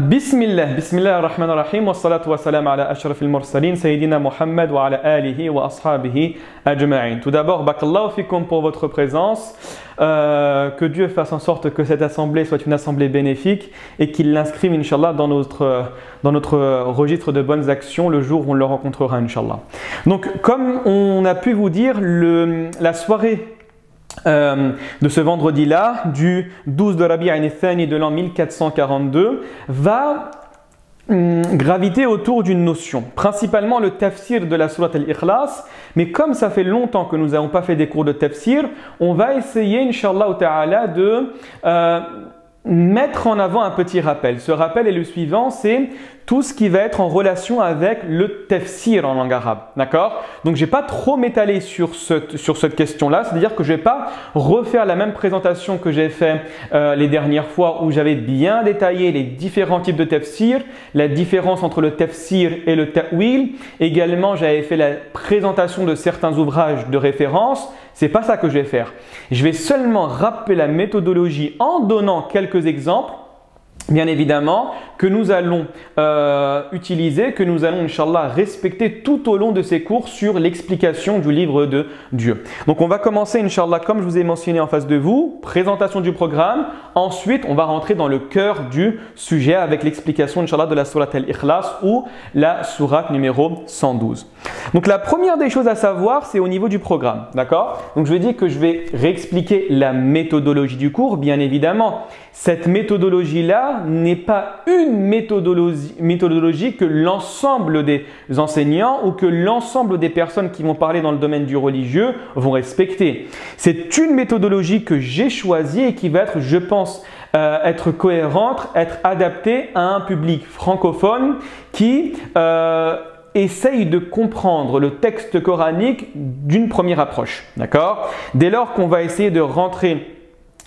Bismillah ar-Rahman ar-Rahim, wa salatu wa salam ala ashrafil mursalin, Sayyidina Muhammad wa ala alihi wa ashabihi ajma'in. Tout d'abord, barakallahu fikum pour votre présence, que Dieu fasse en sorte que cette assemblée soit une assemblée bénéfique et qu'il l'inscrive, Inch'Allah, dans notre registre de bonnes actions le jour où on le rencontrera, Inch'Allah. Donc, comme on a pu vous dire, la soirée de ce vendredi-là, du 12 de Rabi' al-Thani de l'an 1442, va graviter autour d'une notion, principalement le tafsir de la sourate al-Ikhlas. Mais comme ça fait longtemps que nous n'avons pas fait des cours de tafsir, on va essayer, Inch'Allah ta'ala, de mettre en avant un petit rappel. Ce rappel est le suivant, c'est tout ce qui va être en relation avec le tafsir en langue arabe. D'accord? Donc, je n'ai pas trop m'étaler sur cette question-là, c'est-à-dire que je ne vais pas refaire la même présentation que j'ai fait les dernières fois où j'avais bien détaillé les différents types de tafsir, la différence entre le tafsir et le ta'wil. Également, j'avais fait la présentation de certains ouvrages de référence. C'est pas ça que je vais faire. Je vais seulement rappeler la méthodologie en donnant quelques exemples, bien évidemment, que nous allons utiliser, que nous allons, Inch'Allah, respecter tout au long de ces cours sur l'explication du livre de Dieu. Donc, on va commencer, Inch'Allah, comme je vous ai mentionné en face de vous, présentation du programme. Ensuite, on va rentrer dans le cœur du sujet avec l'explication, Inch'Allah, de la sourate al-Ikhlas ou la sourate numéro 112. Donc, la première des choses à savoir, c'est au niveau du programme. D'accord? Donc, je vais dire que je vais réexpliquer la méthodologie du cours, bien évidemment. Cette méthodologie-là n'est pas une méthodologie que l'ensemble des enseignants ou que l'ensemble des personnes qui vont parler dans le domaine du religieux vont respecter. C'est une méthodologie que j'ai choisie et qui va être, je pense, être cohérente, être adaptée à un public francophone qui essaye de comprendre le texte coranique d'une première approche. D'accord? Dès lors qu'on va essayer de rentrer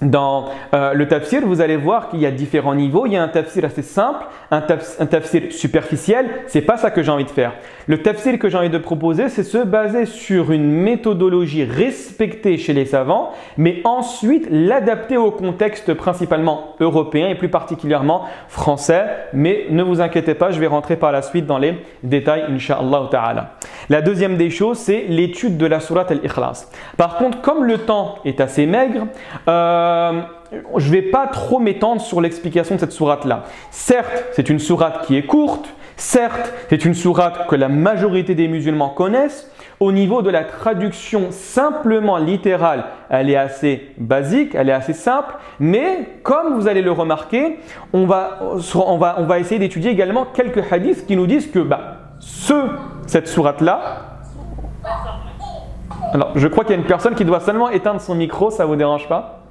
dans le tafsir, vous allez voir qu'il y a différents niveaux. Il y a un tafsir assez simple, un tafsir superficiel. C'est pas ça que j'ai envie de faire. Le tafsir que j'ai envie de proposer, c'est se baser sur une méthodologie respectée chez les savants, mais ensuite l'adapter au contexte principalement européen et plus particulièrement français. Mais ne vous inquiétez pas, je vais rentrer par la suite dans les détails, Inch'Allah ta'ala. La deuxième des choses, c'est l'étude de la sourate al-Ikhlas. Par contre, comme le temps est assez maigre, je ne vais pas trop m'étendre sur l'explication de cette sourate-là. Certes, c'est une sourate qui est courte. Certes, c'est une sourate que la majorité des musulmans connaissent. Au niveau de la traduction simplement littérale, elle est assez basique, elle est assez simple. Mais comme vous allez le remarquer, on va essayer d'étudier également quelques hadiths qui nous disent que cette sourate-là… Alors, je crois qu'il y a une personne qui doit seulement éteindre son micro, ça ne vous dérange pas?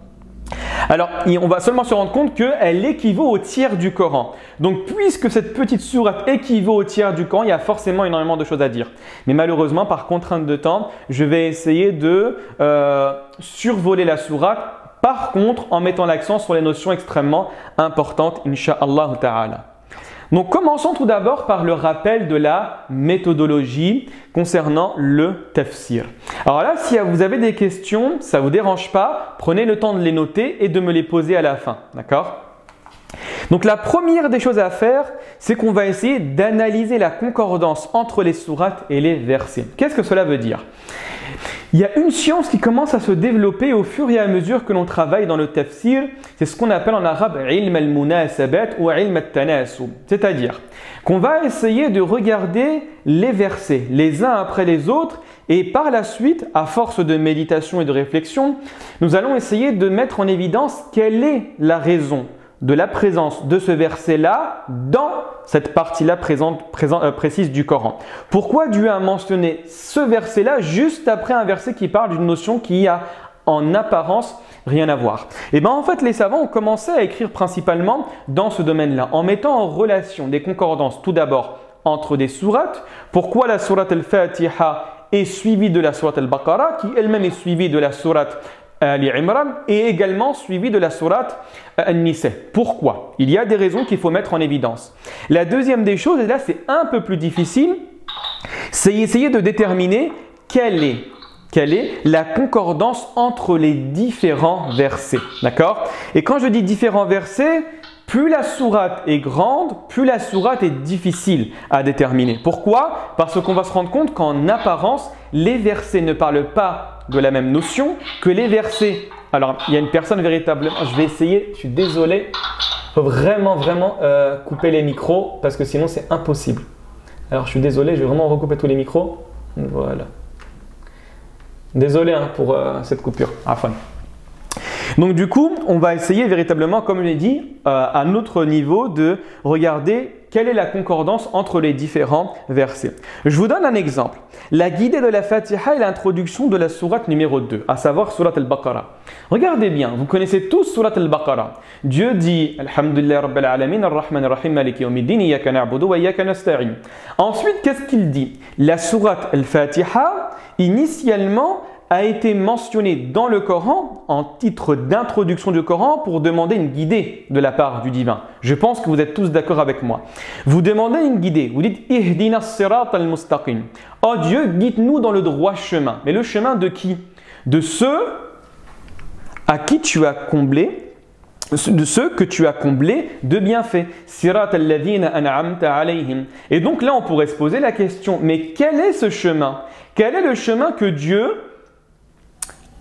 Alors, on va seulement se rendre compte qu'elle équivaut au tiers du Coran. Donc, puisque cette petite sourate équivaut au tiers du Coran, il y a forcément énormément de choses à dire. Mais malheureusement, par contrainte de temps, je vais essayer de survoler la sourate. Par contre, en mettant l'accent sur les notions extrêmement importantes, Inch'Allah ta'ala. Donc, commençons tout d'abord par le rappel de la méthodologie concernant le tafsir. Alors là, si vous avez des questions, ça ne vous dérange pas, prenez le temps de les noter et de me les poser à la fin. D'accord? Donc, la première des choses à faire, c'est qu'on va essayer d'analyser la concordance entre les sourates et les versets. Qu'est-ce que cela veut dire? Il y a une science qui commence à se développer au fur et à mesure que l'on travaille dans le tafsir. C'est ce qu'on appelle en arabe « ilm al-munasabat » ou « ilm al-tanasub ». C'est-à-dire qu'on va essayer de regarder les versets les uns après les autres et par la suite, à force de méditation et de réflexion, nous allons essayer de mettre en évidence quelle est la raison de la présence de ce verset-là dans cette partie-là précise du Coran. Pourquoi Dieu a mentionné ce verset-là juste après un verset qui parle d'une notion qui a en apparence rien à voir? Et bien en fait, les savants ont commencé à écrire principalement dans ce domaine-là, en mettant en relation des concordances tout d'abord entre des sourates. Pourquoi la sourate al-Fatiha est suivie de la sourate al-Baqarah, qui elle-même est suivie de la sourate Ali Imran et également suivi de la sourate An-Nisa. Pourquoi? Il y a des raisons qu'il faut mettre en évidence. La deuxième des choses, et là c'est un peu plus difficile, c'est essayer de déterminer quelle est la concordance entre les différents versets. D'accord? Et quand je dis différents versets, plus la sourate est grande, plus la sourate est difficile à déterminer. Pourquoi? Parce qu'on va se rendre compte qu'en apparence, les versets ne parlent pas de la même notion que les versets. Alors, il y a une personne véritablement, je vais essayer, je suis désolé, il faut vraiment couper les micros parce que sinon c'est impossible. Alors, je suis désolé, je vais vraiment recouper tous les micros. Voilà. Désolé pour cette coupure. Afin. Donc du coup, on va essayer véritablement, comme je l'ai dit, à notre niveau de regarder quelle est la concordance entre les différents versets. Je vous donne un exemple. La guidée de la Fatiha est l'introduction de la sourate numéro 2, à savoir sourate al-Baqarah. Regardez bien, vous connaissez tous sourate al-Baqarah. Dieu dit Alhamdulillah Rabbil Alamin, Ar-Rahman Ar-Rahim, Maliki Yawmiddin, Iyyaka na'budu wa Iyyaka nasta'in. Ensuite, qu'est-ce qu'il dit? La sourate al-Fatiha, initialement, a été mentionné dans le Coran en titre d'introduction du Coran pour demander une guidée de la part du divin. Je pense que vous êtes tous d'accord avec moi. Vous demandez une guidée, vous dites Ihdina as-sirat al-mustaqim. Oh Dieu, guide-nous dans le droit chemin. Mais le chemin de qui? De ceux à qui tu as comblé, de ceux que tu as comblés de bienfaits. Sirat alladhina an'amta alayhim. Et donc là, on pourrait se poser la question, mais quel est ce chemin? Quel est le chemin que Dieu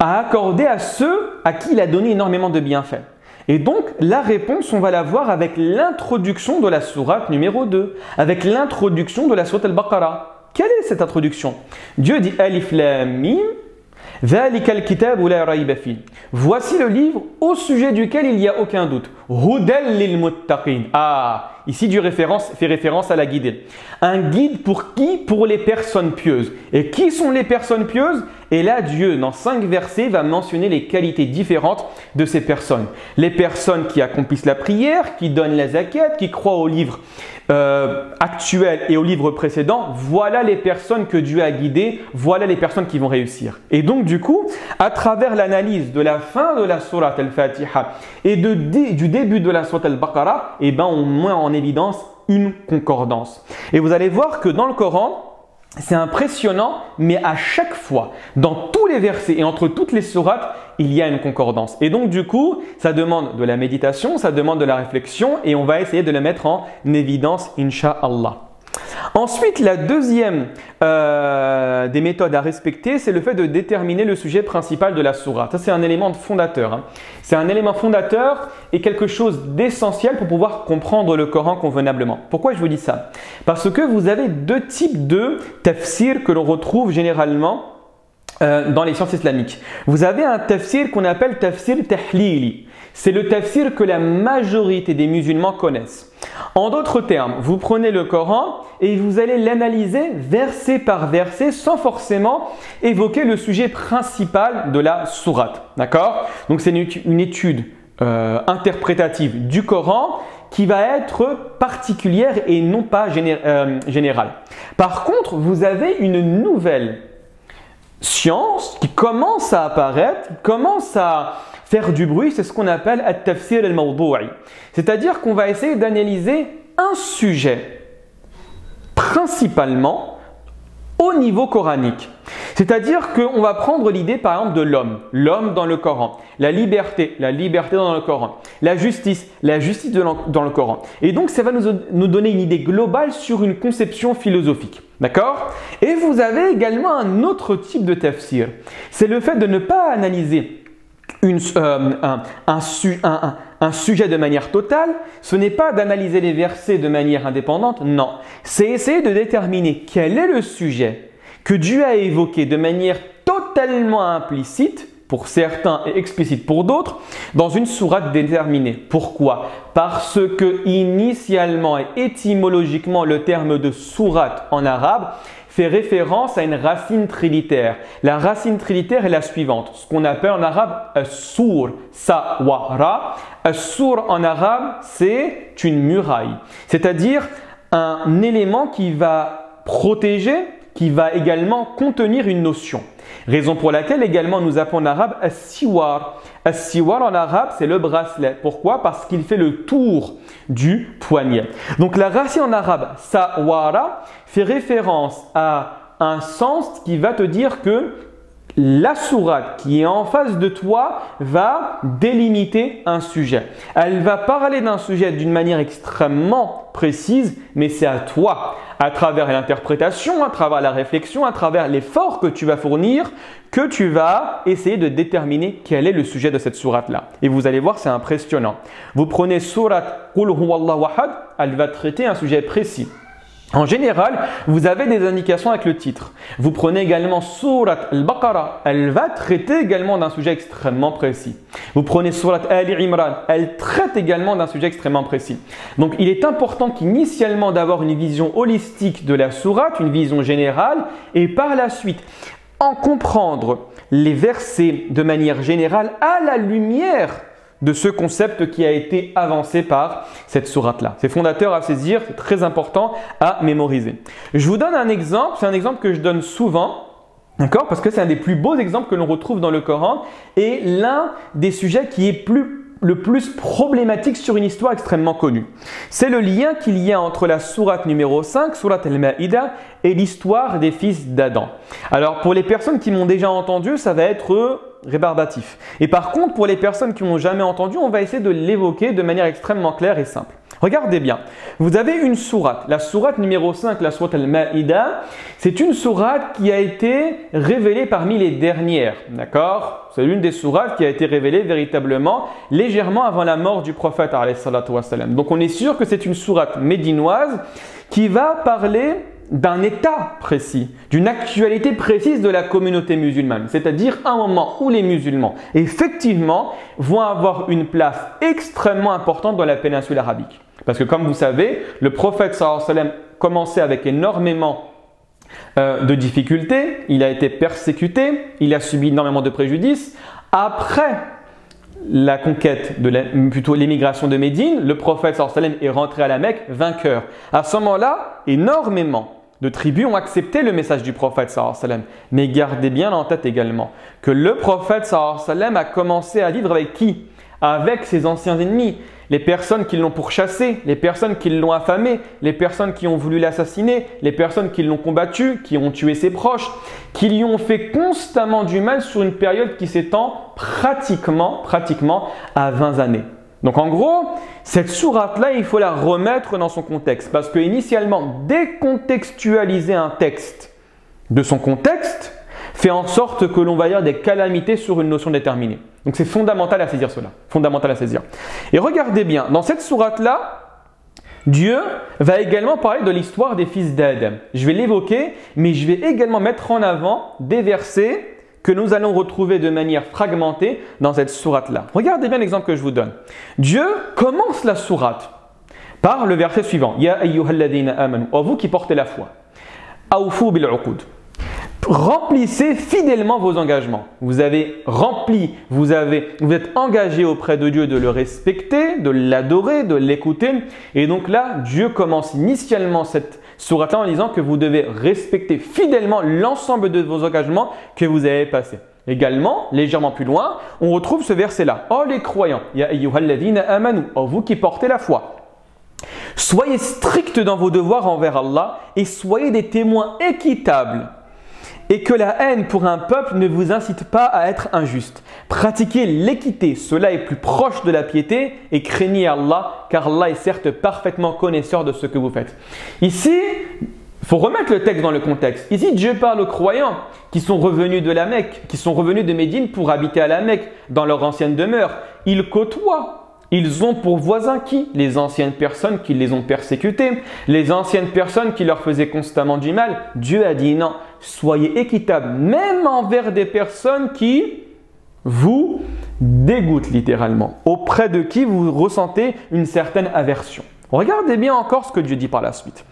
a accordé à ceux à qui il a donné énormément de bienfaits? Et donc, la réponse, on va la voir avec l'introduction de la sourate numéro 2, avec l'introduction de la sourate al-Baqarah. Quelle est cette introduction? Dieu dit Alif Lam Mim, Dhalika al-kitab la rayba fi. Voici le livre au sujet duquel il n'y a aucun doute. Hudal lil muttaqin. Ah, ici Dieu fait référence à la guidée. Un guide pour qui? Pour les personnes pieuses. Et qui sont les personnes pieuses? Et là, Dieu, dans 5 versets, va mentionner les qualités différentes de ces personnes. Les personnes qui accomplissent la prière, qui donnent la zakat, qui croient au livre actuel et au livre précédent. Voilà les personnes que Dieu a guidées, voilà les personnes qui vont réussir. Et donc, du coup, à travers l'analyse de la fin de la sourate al-Fatiha et du début de la sourate al-Baqarah, eh ben, on met en évidence une concordance. Et vous allez voir que dans le Coran, c'est impressionnant, mais à chaque fois, dans tous les versets et entre toutes les sourates, il y a une concordance. Et donc du coup, ça demande de la méditation, ça demande de la réflexion et on va essayer de le mettre en évidence, Inch'Allah. Ensuite, la deuxième des méthodes à respecter, c'est le fait de déterminer le sujet principal de la sourate. Ça, c'est un élément fondateur. C'est un élément fondateur et quelque chose d'essentiel pour pouvoir comprendre le Coran convenablement. Pourquoi je vous dis ça? Parce que vous avez 2 types de tafsir que l'on retrouve généralement dans les sciences islamiques. Vous avez un tafsir qu'on appelle tafsir tahlili. C'est le tafsir que la majorité des musulmans connaissent. En d'autres termes, vous prenez le Coran et vous allez l'analyser verset par verset sans forcément évoquer le sujet principal de la sourate. D'accord? Donc c'est une étude interprétative du Coran qui va être particulière et non pas générale. Par contre, vous avez une nouvelle science qui commence à apparaître, qui commence à faire du bruit, c'est ce qu'on appelle at-tafsir al-mawdu'i. C'est-à-dire qu'on va essayer d'analyser un sujet principalement au niveau coranique. C'est-à-dire qu'on va prendre l'idée par exemple de l'homme dans le Coran, la liberté dans le Coran, la justice dans le Coran. Et donc ça va nous donner une idée globale sur une conception philosophique. D'accord? Et vous avez également un autre type de tafsir. C'est le fait de ne pas analyser un sujet de manière totale, ce n'est pas d'analyser les versets de manière indépendante, non. C'est essayer de déterminer quel est le sujet que Dieu a évoqué de manière totalement implicite pour certains et explicite pour d'autres dans une sourate déterminée. Pourquoi? Parce que initialement et étymologiquement le terme de sourate en arabe fait référence à une racine trilitaire. La racine trilitaire est la suivante, ce qu'on appelle en arabe as-sur, sa-wa-ra. As-sur en arabe, c'est une muraille, c'est-à-dire un élément qui va protéger, qui va également contenir une notion. Raison pour laquelle également nous appelons en arabe as-siwar. As-siwar en arabe, c'est le bracelet. Pourquoi? Parce qu'il fait le tour du poignet. Donc la racine en arabe, sawara, fait référence à un sens qui va te dire que la sourate qui est en face de toi va délimiter un sujet. Elle va parler d'un sujet d'une manière extrêmement précise, mais c'est à toi, à travers l'interprétation, à travers la réflexion, à travers l'effort que tu vas fournir, que tu vas essayer de déterminer quel est le sujet de cette sourate-là. Et vous allez voir, c'est impressionnant. Vous prenez sourate Qul huwallahu ahad, elle va traiter un sujet précis. En général, vous avez des indications avec le titre. Vous prenez également Sourate Al-Baqarah, elle va traiter également d'un sujet extrêmement précis. Vous prenez Sourate Ali Imran, elle traite également d'un sujet extrêmement précis. Donc il est important qu'initialement d'avoir une vision holistique de la sourate, une vision générale, et par la suite, en comprendre les versets de manière générale à la lumière de ce concept qui a été avancé par cette sourate-là. C'est fondateur à saisir, c'est très important à mémoriser. Je vous donne un exemple, c'est un exemple que je donne souvent, d'accord, parce que c'est un des plus beaux exemples que l'on retrouve dans le Coran et l'un des sujets qui est le plus problématique sur une histoire extrêmement connue. C'est le lien qu'il y a entre la sourate numéro 5, sourate Al-Ma'ida, et l'histoire des fils d'Adam. Alors pour les personnes qui m'ont déjà entendu, ça va être rébarbatif. Et par contre, pour les personnes qui n'ont jamais entendu, on va essayer de l'évoquer de manière extrêmement claire et simple. Regardez bien, vous avez une sourate, la sourate numéro 5, la sourate Al-Ma'ida, c'est une sourate qui a été révélée parmi les dernières, d'accord? C'est l'une des sourates qui a été révélée véritablement légèrement avant la mort du prophète alayhi salatu wassalam. Donc on est sûr que c'est une sourate médinoise qui va parler d'un état précis, d'une actualité précise de la communauté musulmane, c'est-à-dire un moment où les musulmans, effectivement, vont avoir une place extrêmement importante dans la péninsule arabique. Parce que comme vous savez, le prophète sallallahu alayhi wa sallam commençait avec énormément de difficultés, il a été persécuté, il a subi énormément de préjudices. Après la conquête, plutôt l'émigration de Médine, le prophète sallallahu alayhi wa sallam est rentré à la Mecque vainqueur. À ce moment-là, énormément de tribus ont accepté le message du prophète sallallahu alayhi wa sallam. Mais gardez bien en tête également que le prophète sallallahu alayhi wa sallam a commencé à vivre avec qui? Avec ses anciens ennemis, les personnes qui l'ont pourchassé, les personnes qui l'ont affamé, les personnes qui ont voulu l'assassiner, les personnes qui l'ont combattu, qui ont tué ses proches, qui lui ont fait constamment du mal sur une période qui s'étend pratiquement à 20 années. Donc en gros, cette sourate-là, il faut la remettre dans son contexte parce que initialement, décontextualiser un texte de son contexte fait en sorte que l'on va dire des calamités sur une notion déterminée. Donc c'est fondamental à saisir cela, fondamental à saisir. Et regardez bien, dans cette sourate-là, Dieu va également parler de l'histoire des fils d'Adam. Je vais l'évoquer, mais je vais également mettre en avant des versets que nous allons retrouver de manière fragmentée dans cette sourate-là. Regardez bien l'exemple que je vous donne. Dieu commence la sourate par le verset suivant. Ya ayyuhalladhina amanu, ô vous qui portez la foi. Awfu bil uqud. Remplissez fidèlement vos engagements. Vous avez rempli, vous êtes engagé auprès de Dieu de le respecter, de l'adorer, de l'écouter. Et donc là, Dieu commence initialement cette sourate en disant que vous devez respecter fidèlement l'ensemble de vos engagements que vous avez passés. Également, légèrement plus loin, on retrouve ce verset-là. Oh les croyants, ya ayyuhalladhina amanu, oh vous qui portez la foi. Soyez stricts dans vos devoirs envers Allah et soyez des témoins équitables. Et que la haine pour un peuple ne vous incite pas à être injuste. Pratiquez l'équité, cela est plus proche de la piété et craignez Allah, car Allah est certes parfaitement connaisseur de ce que vous faites. Ici, il faut remettre le texte dans le contexte. Ici, Dieu parle aux croyants qui sont revenus de la Mecque, qui sont revenus de Médine pour habiter à la Mecque, dans leur ancienne demeure. Ils côtoient. Ils ont pour voisins qui? Les anciennes personnes qui les ont persécutés, les anciennes personnes qui leur faisaient constamment du mal. Dieu a dit non, soyez équitables, même envers des personnes qui vous dégoûtent littéralement, auprès de qui vous ressentez une certaine aversion. Regardez bien encore ce que Dieu dit par la suite.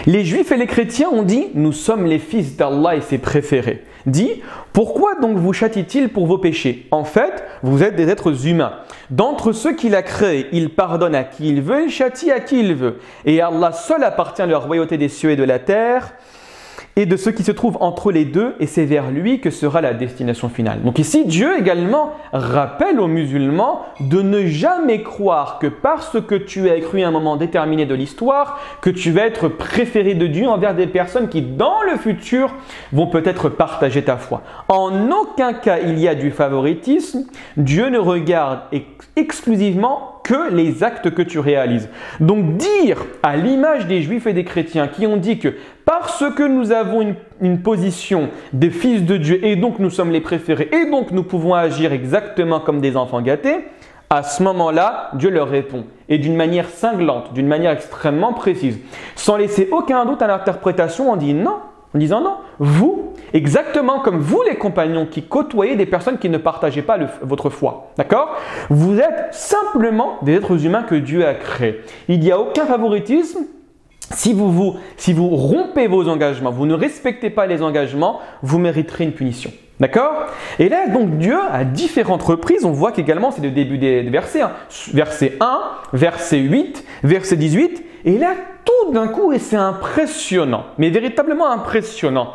Les Juifs et les chrétiens ont dit « Nous sommes les fils d'Allah et ses préférés ». Dit « Pourquoi donc vous châtie-t-il pour vos péchés? En fait, vous êtes des êtres humains. D'entre ceux qu'il a créés, il pardonne à qui il veut, il châtie à qui il veut. Et Allah seul appartient à la royauté des cieux et de la terre. et de ce qui se trouve entre les deux, et c'est vers lui que sera la destination finale. Donc ici, Dieu également rappelle aux musulmans de ne jamais croire que parce que tu as cru à un moment déterminé de l'histoire, que tu vas être préféré de Dieu envers des personnes qui, dans le futur, vont peut-être partager ta foi. En aucun cas, il y a du favoritisme. Dieu ne regarde exclusivement que les actes que tu réalises. Donc dire à l'image des Juifs et des chrétiens qui ont dit que parce que nous avons une position des fils de Dieu et donc nous sommes les préférés et donc nous pouvons agir exactement comme des enfants gâtés, à ce moment-là, Dieu leur répond et d'une manière cinglante, d'une manière extrêmement précise, sans laisser aucun doute à l'interprétation, on dit non, en disant non, vous, exactement comme vous les compagnons qui côtoyez des personnes qui ne partageaient pas votre foi, d'accord? Vous êtes simplement des êtres humains que Dieu a créés. Il n'y a aucun favoritisme. Si vous rompez vos engagements, vous ne respectez pas les engagements, vous mériterez une punition. D'accord? Et là, donc, Dieu, à différentes reprises, on voit qu'également, c'est le début des versets, hein, verset 1, verset 8, verset 18, et là, tout d'un coup, et c'est impressionnant, mais véritablement impressionnant,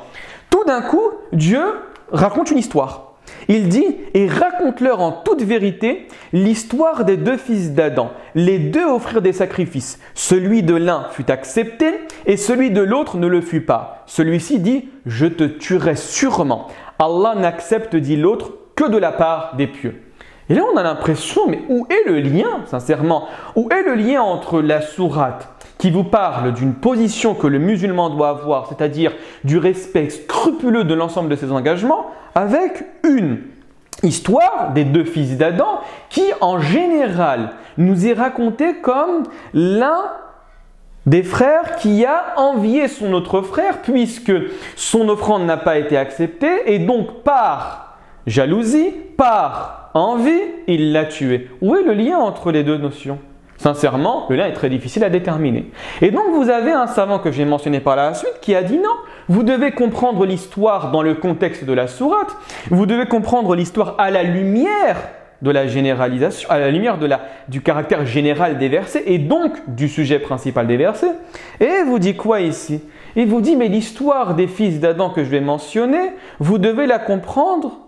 tout d'un coup, Dieu raconte une histoire. Il dit « Et raconte-leur en toute vérité l'histoire des deux fils d'Adam. Les deux offrirent des sacrifices. Celui de l'un fut accepté et celui de l'autre ne le fut pas. Celui-ci dit « Je te tuerai sûrement. Allah n'accepte, dit l'autre, que de la part des pieux. » Et là, on a l'impression, mais où est le lien, sincèrement? Où est le lien entre la sourate qui vous parle d'une position que le musulman doit avoir, c'est-à-dire du respect scrupuleux de l'ensemble de ses engagements, avec une histoire des deux fils d'Adam qui, en général, nous est racontée comme l'un des frères qui a envié son autre frère puisque son offrande n'a pas été acceptée et donc par jalousie, par envie, il l'a tué. Où est le lien entre les deux notions? Sincèrement, le lien est très difficile à déterminer. Et donc, vous avez un savant que j'ai mentionné par la suite qui a dit non, vous devez comprendre l'histoire dans le contexte de la sourate, vous devez comprendre l'histoire à la lumière de la généralisation, à la lumière du caractère général des versets et donc du sujet principal des versets. Et vous dit quoi ici? Il vous dit, mais l'histoire des fils d'Adam que je vais mentionner, vous devez la comprendre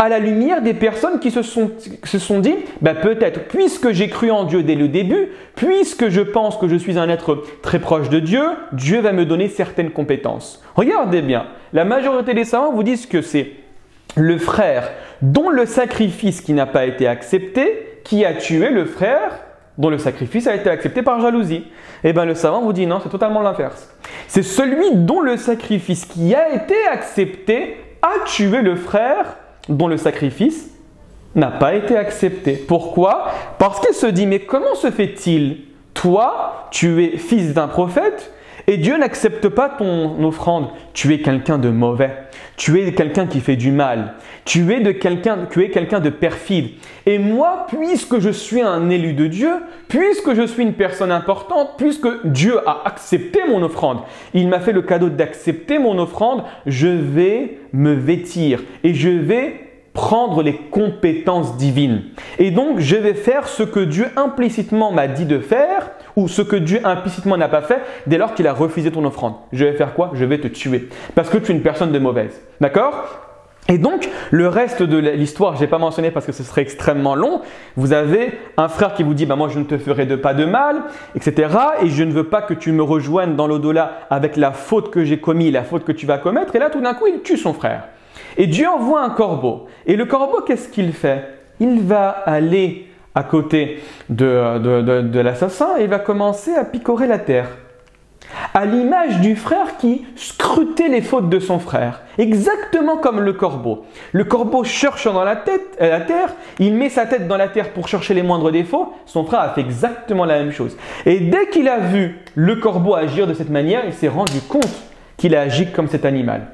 à la lumière des personnes qui se sont dit, peut-être, puisque j'ai cru en Dieu dès le début, puisque je pense que je suis un être très proche de Dieu, Dieu va me donner certaines compétences. Regardez bien, la majorité des savants vous disent que c'est le frère dont le sacrifice qui n'a pas été accepté, qui a tué le frère dont le sacrifice a été accepté par jalousie. Eh bien, le savant vous dit non, c'est totalement l'inverse. C'est celui dont le sacrifice qui a été accepté a tué le frère dont le sacrifice n'a pas été accepté. Pourquoi? Parce qu'il se dit, mais comment se fait-il? Toi, tu es fils d'un prophète et Dieu n'accepte pas ton offrande. Tu es quelqu'un de mauvais. Tu es quelqu'un qui fait du mal. Tu es quelqu'un de perfide. Et moi, puisque je suis un élu de Dieu, puisque je suis une personne importante, puisque Dieu a accepté mon offrande, il m'a fait le cadeau d'accepter mon offrande, je vais me vêtir et je vais prendre les compétences divines. Et donc, je vais faire ce que Dieu implicitement m'a dit de faire ou ce que Dieu implicitement n'a pas fait dès lors qu'il a refusé ton offrande. Je vais faire quoi? Je vais te tuer parce que tu es une personne de mauvaise. D'accord? Et donc, le reste de l'histoire, je n'ai pas mentionné parce que ce serait extrêmement long. Vous avez un frère qui vous dit, moi je ne te ferai pas de mal, etc. Et je ne veux pas que tu me rejoignes dans l'au-delà avec la faute que j'ai commise, la faute que tu vas commettre. Et là, tout d'un coup, il tue son frère. Et Dieu envoie un corbeau. Et le corbeau, qu'est-ce qu'il fait? Il va aller à côté de l'assassin et il va commencer à picorer la terre. À l'image du frère qui scrutait les fautes de son frère, exactement comme le corbeau. Le corbeau cherche dans la terre, il met sa tête dans la terre pour chercher les moindres défauts, son frère a fait exactement la même chose. Et dès qu'il a vu le corbeau agir de cette manière, il s'est rendu compte qu'il a agi comme cet animal.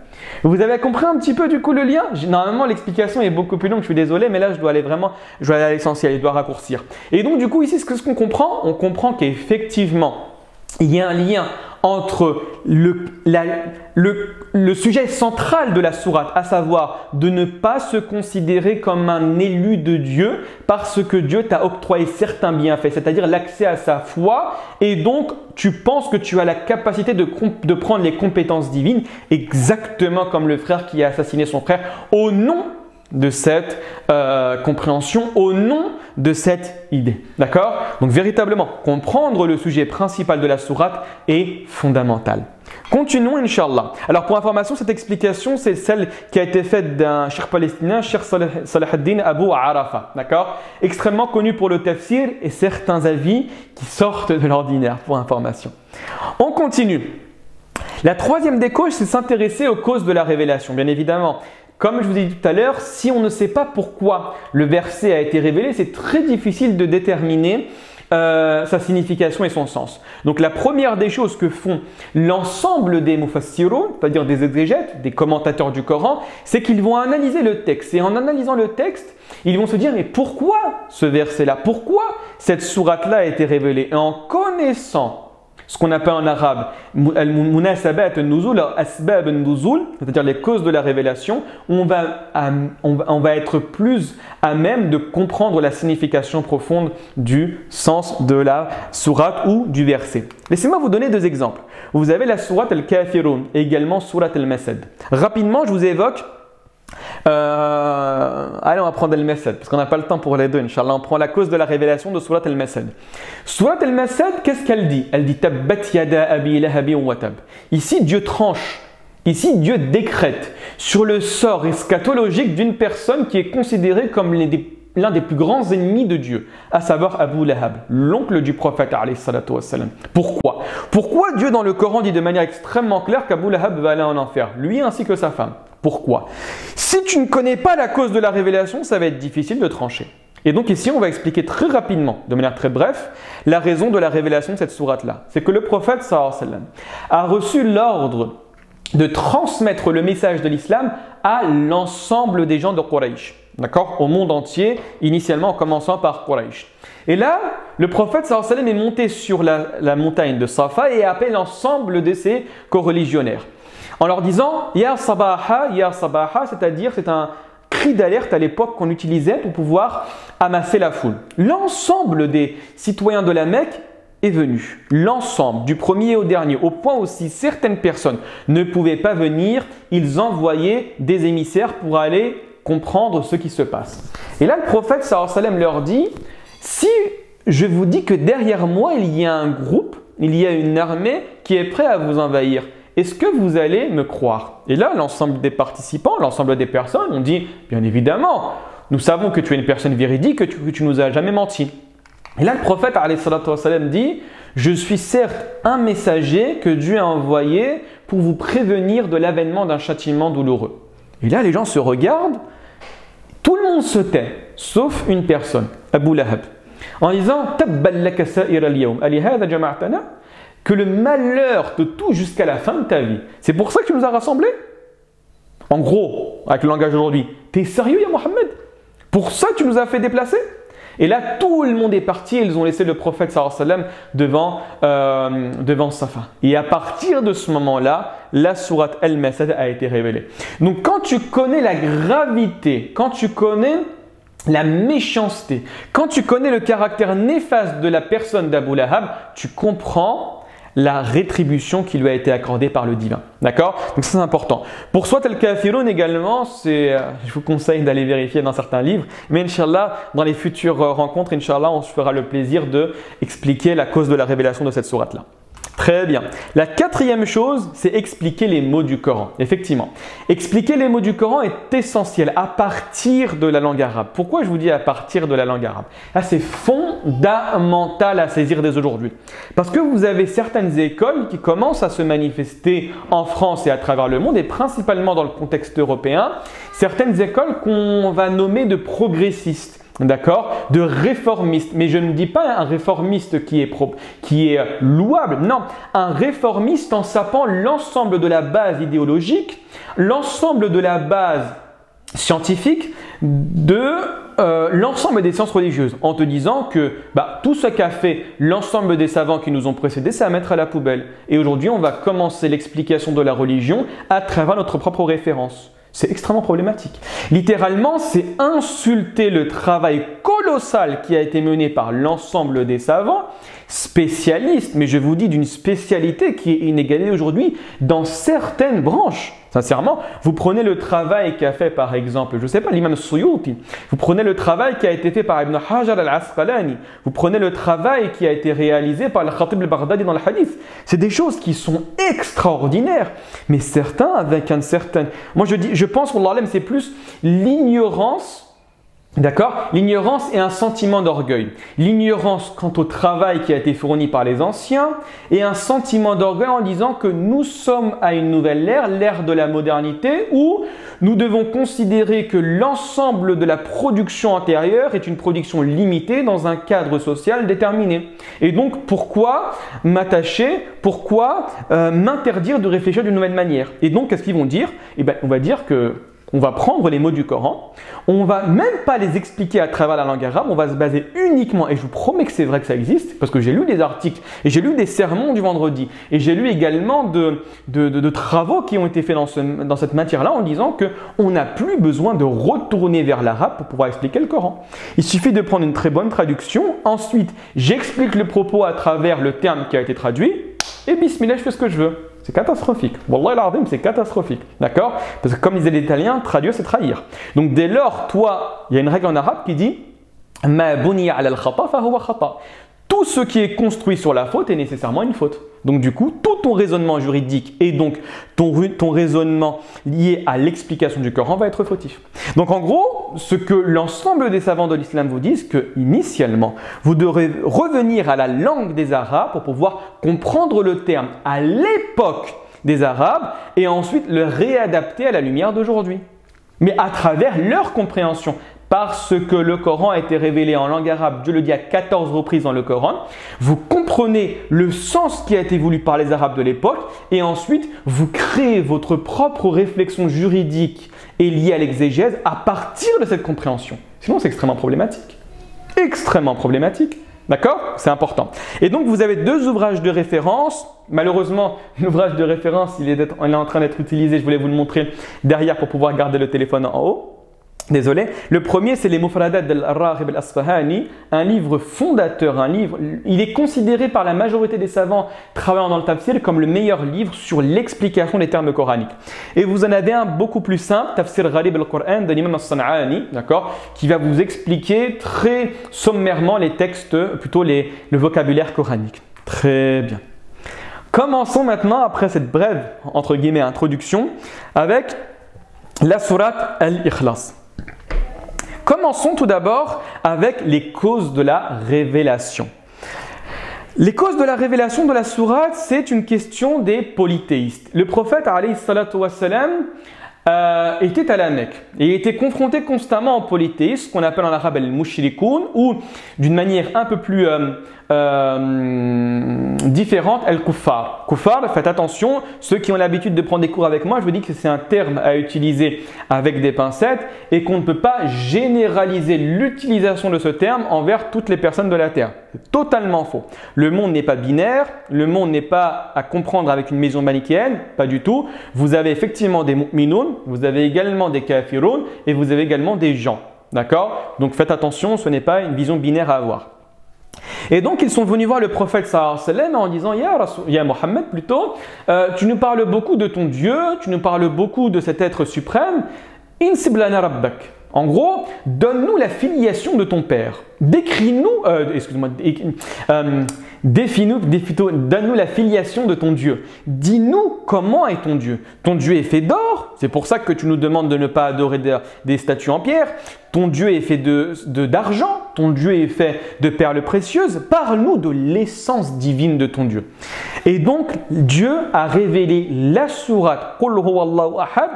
Vous avez compris un petit peu du coup le lien? Normalement l'explication est beaucoup plus longue, je suis désolé, mais là je dois aller à l'essentiel, je dois raccourcir. Et donc du coup ici, ce qu'on comprend? On comprend qu'effectivement, il y a un lien entre le sujet central de la sourate, à savoir de ne pas se considérer comme un élu de Dieu parce que Dieu t'a octroyé certains bienfaits, c'est-à-dire l'accès à sa foi, et donc tu penses que tu as la capacité de prendre les compétences divines, exactement comme le frère qui a assassiné son frère, au nom de cette compréhension, au nom de cette idée. D'accord? Donc véritablement, comprendre le sujet principal de la sourate est fondamental. Continuons, Inch'Allah. Alors pour information, cette explication, c'est celle qui a été faite d'un cheikh palestinien, Cheikh Salah ad-Din Abu Arafa. D'accord? Extrêmement connu pour le tafsir et certains avis qui sortent de l'ordinaire, pour information. On continue. La troisième des causes, c'est s'intéresser aux causes de la révélation, bien évidemment. Comme je vous ai dit tout à l'heure, si on ne sait pas pourquoi le verset a été révélé, c'est très difficile de déterminer sa signification et son sens. Donc la première des choses que font l'ensemble des mufassirun, c'est-à-dire des exégètes, des commentateurs du Coran, c'est qu'ils vont analyser le texte. Et en analysant le texte, ils vont se dire, mais pourquoi ce verset-là? Pourquoi cette sourate-là a été révélée? Et en connaissant ce qu'on appelle en arabe al-munasabat al-nuzul, asbab al-nuzul, c'est-à-dire les causes de la révélation, on va être plus à même de comprendre la signification profonde du sens de la sourate ou du verset. Laissez-moi vous donner deux exemples. Vous avez la sourate al-Kafirun et également sourate al-Masad. Rapidement, je vous évoque allez, on va prendre Al-Masad, parce qu'on n'a pas le temps pour les deux, Inch'Allah. On prend la cause de la révélation de Surat Al-Masad. Surat Al-Masad, qu'est-ce qu'elle dit? Elle dit Tabbat yada abi lahabin wa tab. Ici, Dieu tranche. Ici, Dieu décrète sur le sort eschatologique d'une personne qui est considérée comme l'un des plus grands ennemis de Dieu, à savoir Abu Lahab, l'oncle du prophète alayhi salatu wassalam. Pourquoi? Pourquoi Dieu dans le Coran dit de manière extrêmement claire qu'Abu Lahab va aller en enfer, lui ainsi que sa femme? Pourquoi? Si tu ne connais pas la cause de la révélation, ça va être difficile de trancher. Et donc ici, on va expliquer très rapidement, de manière très brève, la raison de la révélation de cette sourate-là. C'est que le prophète sallallahu alayhi wa sallam a reçu l'ordre de transmettre le message de l'islam à l'ensemble des gens de Quraysh. D'accord? Au monde entier, initialement en commençant par Quraysh. Et là, le prophète sallallahu alayhi wa sallam est monté sur la montagne de Safa et a appelé l'ensemble de ses co-religionnaires. En leur disant « Ya sabaha, c'est-à-dire c'est un cri d'alerte à l'époque qu'on utilisait pour pouvoir amasser la foule. L'ensemble des citoyens de la Mecque est venu. L'ensemble, du premier au dernier, au point où si certaines personnes ne pouvaient pas venir, ils envoyaient des émissaires pour aller comprendre ce qui se passe. Et là, le prophète sallallahu alayhi wa sallam leur dit « Si je vous dis que derrière moi, il y a un groupe, il y a une armée qui est prête à vous envahir, est-ce que vous allez me croire ?» Et là, l'ensemble des participants, l'ensemble des personnes ont dit « Bien évidemment, nous savons que tu es une personne véridique, que tu nous as jamais menti. » Et là, le prophète alayhi salatu wa sallam dit « Je suis certes un messager que Dieu a envoyé pour vous prévenir de l'avènement d'un châtiment douloureux. » Et là, les gens se regardent, tout le monde se tait, sauf une personne, Abu Lahab, en disant « Tabban laka sa'ir al-yawm, ali hadha jama'tana » que le malheur te touche jusqu'à la fin de ta vie. C'est pour ça que tu nous as rassemblés? En gros, avec le langage d'aujourd'hui, t'es sérieux, ya Mohammed? Pour ça tu nous as fait déplacer? Et là, tout le monde est parti et ils ont laissé le prophète sallallahu alayhi wa sallam devant Safa. Et à partir de ce moment-là, la sourate Al-Masad a été révélée. Donc quand tu connais la gravité, quand tu connais la méchanceté, quand tu connais le caractère néfaste de la personne d'Abu Lahab, tu comprends la rétribution qui lui a été accordée par le divin. D'accord? Donc ça c'est important. Pour Surat Al-Kafirun également, je vous conseille d'aller vérifier dans certains livres. Mais Inch'Allah, dans les futures rencontres, Inch'Allah, on se fera le plaisir d'expliquer la cause de la révélation de cette sourate-là. Très bien. La quatrième chose, c'est expliquer les mots du Coran. Effectivement, expliquer les mots du Coran est essentiel à partir de la langue arabe. Pourquoi je vous dis à partir de la langue arabe? Là, c'est fondamental à saisir dès aujourd'hui. Parce que vous avez certaines écoles qui commencent à se manifester en France et à travers le monde, et principalement dans le contexte européen, certaines écoles qu'on va nommer de progressistes. D'accord? De réformiste. Mais je ne dis pas un réformiste qui est louable. Non, un réformiste en sapant l'ensemble de la base idéologique, l'ensemble de la base scientifique de l'ensemble des sciences religieuses en te disant que tout ce qu'a fait l'ensemble des savants qui nous ont précédés, c'est à mettre à la poubelle. Et aujourd'hui, on va commencer l'explication de la religion à travers notre propre référence. C'est extrêmement problématique. Littéralement, c'est insulter le travail colossal qui a été mené par l'ensemble des savants, spécialistes, mais je vous dis d'une spécialité qui est inégalée aujourd'hui dans certaines branches. Sincèrement, vous prenez le travail qu'a fait par exemple, je ne sais pas, l'imam Suyuti, vous prenez le travail qui a été fait par Ibn Hajar al-Asqalani, vous prenez le travail qui a été réalisé par le Khatib al-Baghdadi dans le hadith. C'est des choses qui sont extraordinaires, mais certains avec un certain... Moi je pense pour l'Alem, c'est plus l'ignorance. D'accord? L'ignorance et un sentiment d'orgueil. L'ignorance quant au travail qui a été fourni par les anciens et un sentiment d'orgueil en disant que nous sommes à une nouvelle ère, l'ère de la modernité, où nous devons considérer que l'ensemble de la production antérieure est une production limitée dans un cadre social déterminé. Et donc, pourquoi m'attacher? Pourquoi m'interdire de réfléchir d'une nouvelle manière? Et donc, qu'est-ce qu'ils vont dire? Eh bien, on va dire que on va prendre les mots du Coran, on va même pas les expliquer à travers la langue arabe, on va se baser uniquement, et je vous promets que c'est vrai que ça existe, parce que j'ai lu des articles, et j'ai lu des sermons du vendredi, et j'ai lu également de travaux qui ont été faits dans cette matière-là en disant qu'on n'a plus besoin de retourner vers l'arabe pour pouvoir expliquer le Coran. Il suffit de prendre une très bonne traduction, ensuite j'explique le propos à travers le terme qui a été traduit, et bismillah, je fais ce que je veux. C'est catastrophique. Wallah al-azim, c'est catastrophique. D'accord? Parce que comme disaient les Italiens, traduire, c'est trahir. Donc dès lors, toi, il y a une règle en arabe qui dit Ma buniya ala al-khata fa huwa khata. Tout ce qui est construit sur la faute est nécessairement une faute. Donc du coup, tout ton raisonnement juridique et donc ton raisonnement lié à l'explication du Coran va être fautif. Donc en gros, ce que l'ensemble des savants de l'islam vous disent, que initialement, vous devrez revenir à la langue des Arabes pour pouvoir comprendre le terme à l'époque des Arabes et ensuite le réadapter à la lumière d'aujourd'hui. Mais à travers leur compréhension. Parce que le Coran a été révélé en langue arabe, Dieu le dit à 14 reprises dans le Coran, vous comprenez le sens qui a été voulu par les Arabes de l'époque et ensuite vous créez votre propre réflexion juridique et liée à l'exégèse à partir de cette compréhension. Sinon, c'est extrêmement problématique. Extrêmement problématique. D'accord? C'est important. Et donc, vous avez deux ouvrages de référence. Malheureusement, l'ouvrage de référence, il est en train d'être utilisé. Je voulais vous le montrer derrière pour pouvoir garder le téléphone en haut. Désolé. Le premier, c'est les Mufradat al-Raghib al-Asfahani, un livre fondateur, il est considéré par la majorité des savants travaillant dans le tafsir comme le meilleur livre sur l'explication des termes coraniques. Et vous en avez un beaucoup plus simple, Tafsir Gharib al-Qur'an de l'imam al-San'ani, d'accord, qui va vous expliquer très sommairement les textes, plutôt le vocabulaire coranique. Très bien. Commençons maintenant, après cette brève, entre guillemets, introduction, avec la sourate Al-Ikhlas. Commençons tout d'abord avec les causes de la révélation. Les causes de la révélation de la sourate, c'est une question des polythéistes. Le prophète, alayhi salatu wassalam, était à la Mecque et était confronté constamment aux polythéistes, qu'on appelle en arabe al-mushrikoun, ou d'une manière un peu plus différente, al-kuffar. Kuffar, faites attention, ceux qui ont l'habitude de prendre des cours avec moi, je vous dis que c'est un terme à utiliser avec des pincettes et qu'on ne peut pas généraliser l'utilisation de ce terme envers toutes les personnes de la Terre. C'est totalement faux. Le monde n'est pas binaire, le monde n'est pas à comprendre avec une vision manichéenne, pas du tout. Vous avez effectivement des mu'minoun, vous avez également des kafiroun et vous avez également des gens. D'accord? Donc faites attention, ce n'est pas une vision binaire à avoir. Et donc ils sont venus voir le prophète sallallahu alayhi wa sallam en disant Ya Mohammed plutôt, tu nous parles beaucoup de ton Dieu, tu nous parles beaucoup de cet être suprême, insib lana rabbak. En gros, donne-nous la filiation de ton père. Décris-nous, donne-nous la filiation de ton Dieu. Dis-nous comment est ton Dieu. Ton Dieu est fait d'or, c'est pour ça que tu nous demandes de ne pas adorer des statues en pierre. Ton Dieu est fait d'argent, ton Dieu est fait de perles précieuses. Parle-nous de l'essence divine de ton Dieu. Et donc, Dieu a révélé la sourate Qul huwallahu ahad,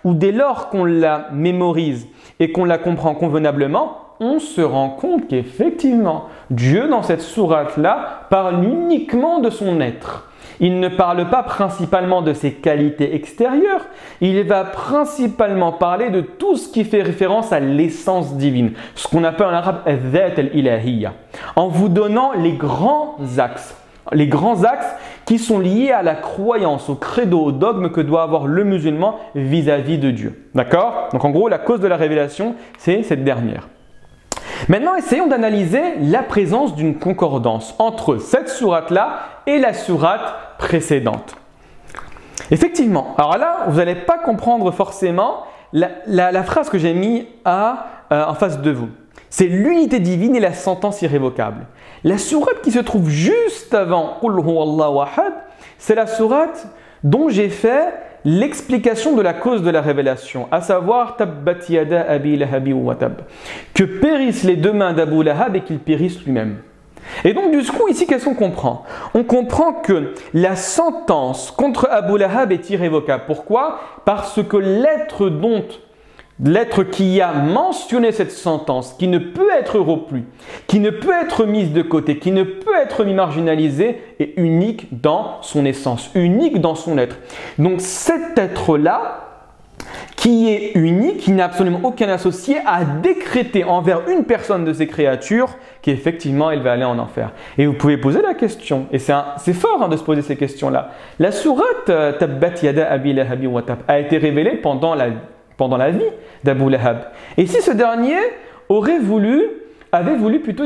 où dès lors qu'on la mémorise et qu'on la comprend convenablement, on se rend compte qu'effectivement, Dieu, dans cette sourate-là, parle uniquement de son être. il ne parle pas principalement de ses qualités extérieures, il va principalement parler de tout ce qui fait référence à l'essence divine, ce qu'on appelle en arabe al-dhat al-ilahiyya, en vous donnant les grands axes qui sont liés à la croyance, au credo, au dogme que doit avoir le musulman vis-à-vis de Dieu. D'accord? Donc en gros, la cause de la révélation, c'est cette dernière. Maintenant, essayons d'analyser la présence d'une concordance entre cette sourate-là et la sourate précédente. Effectivement, alors là, vous n'allez pas comprendre forcément la phrase que j'ai mise en face de vous. C'est l'unité divine et la sentence irrévocable. La sourate qui se trouve juste avant Qul huwallahu ahad, c'est la sourate dont j'ai fait l'explication de la cause de la révélation, à savoir Tabbat yada abi lahabi wa tab, que périssent les deux mains d'Abu Lahab et qu'il périsse lui-même. Et donc du coup ici qu'est-ce qu'on comprend? On comprend que la sentence contre Abu Lahab est irrévocable. Pourquoi? Parce que l'être qui a mentionné cette sentence, qui ne peut être replu, qui ne peut être mise de côté, qui ne peut être marginalisé, est unique dans son essence, unique dans son être. Donc cet être-là, qui est unique, qui n'a absolument aucun associé, a décrété envers une personne de ces créatures qu'effectivement elle va aller en enfer. Et vous pouvez poser la question, et c'est fort de se poser ces questions-là. La sourate Tabbat yada abi lahabi wa tab a été révélée pendant la vie d'Abu Lahab. Et si ce dernier avait voulu plutôt,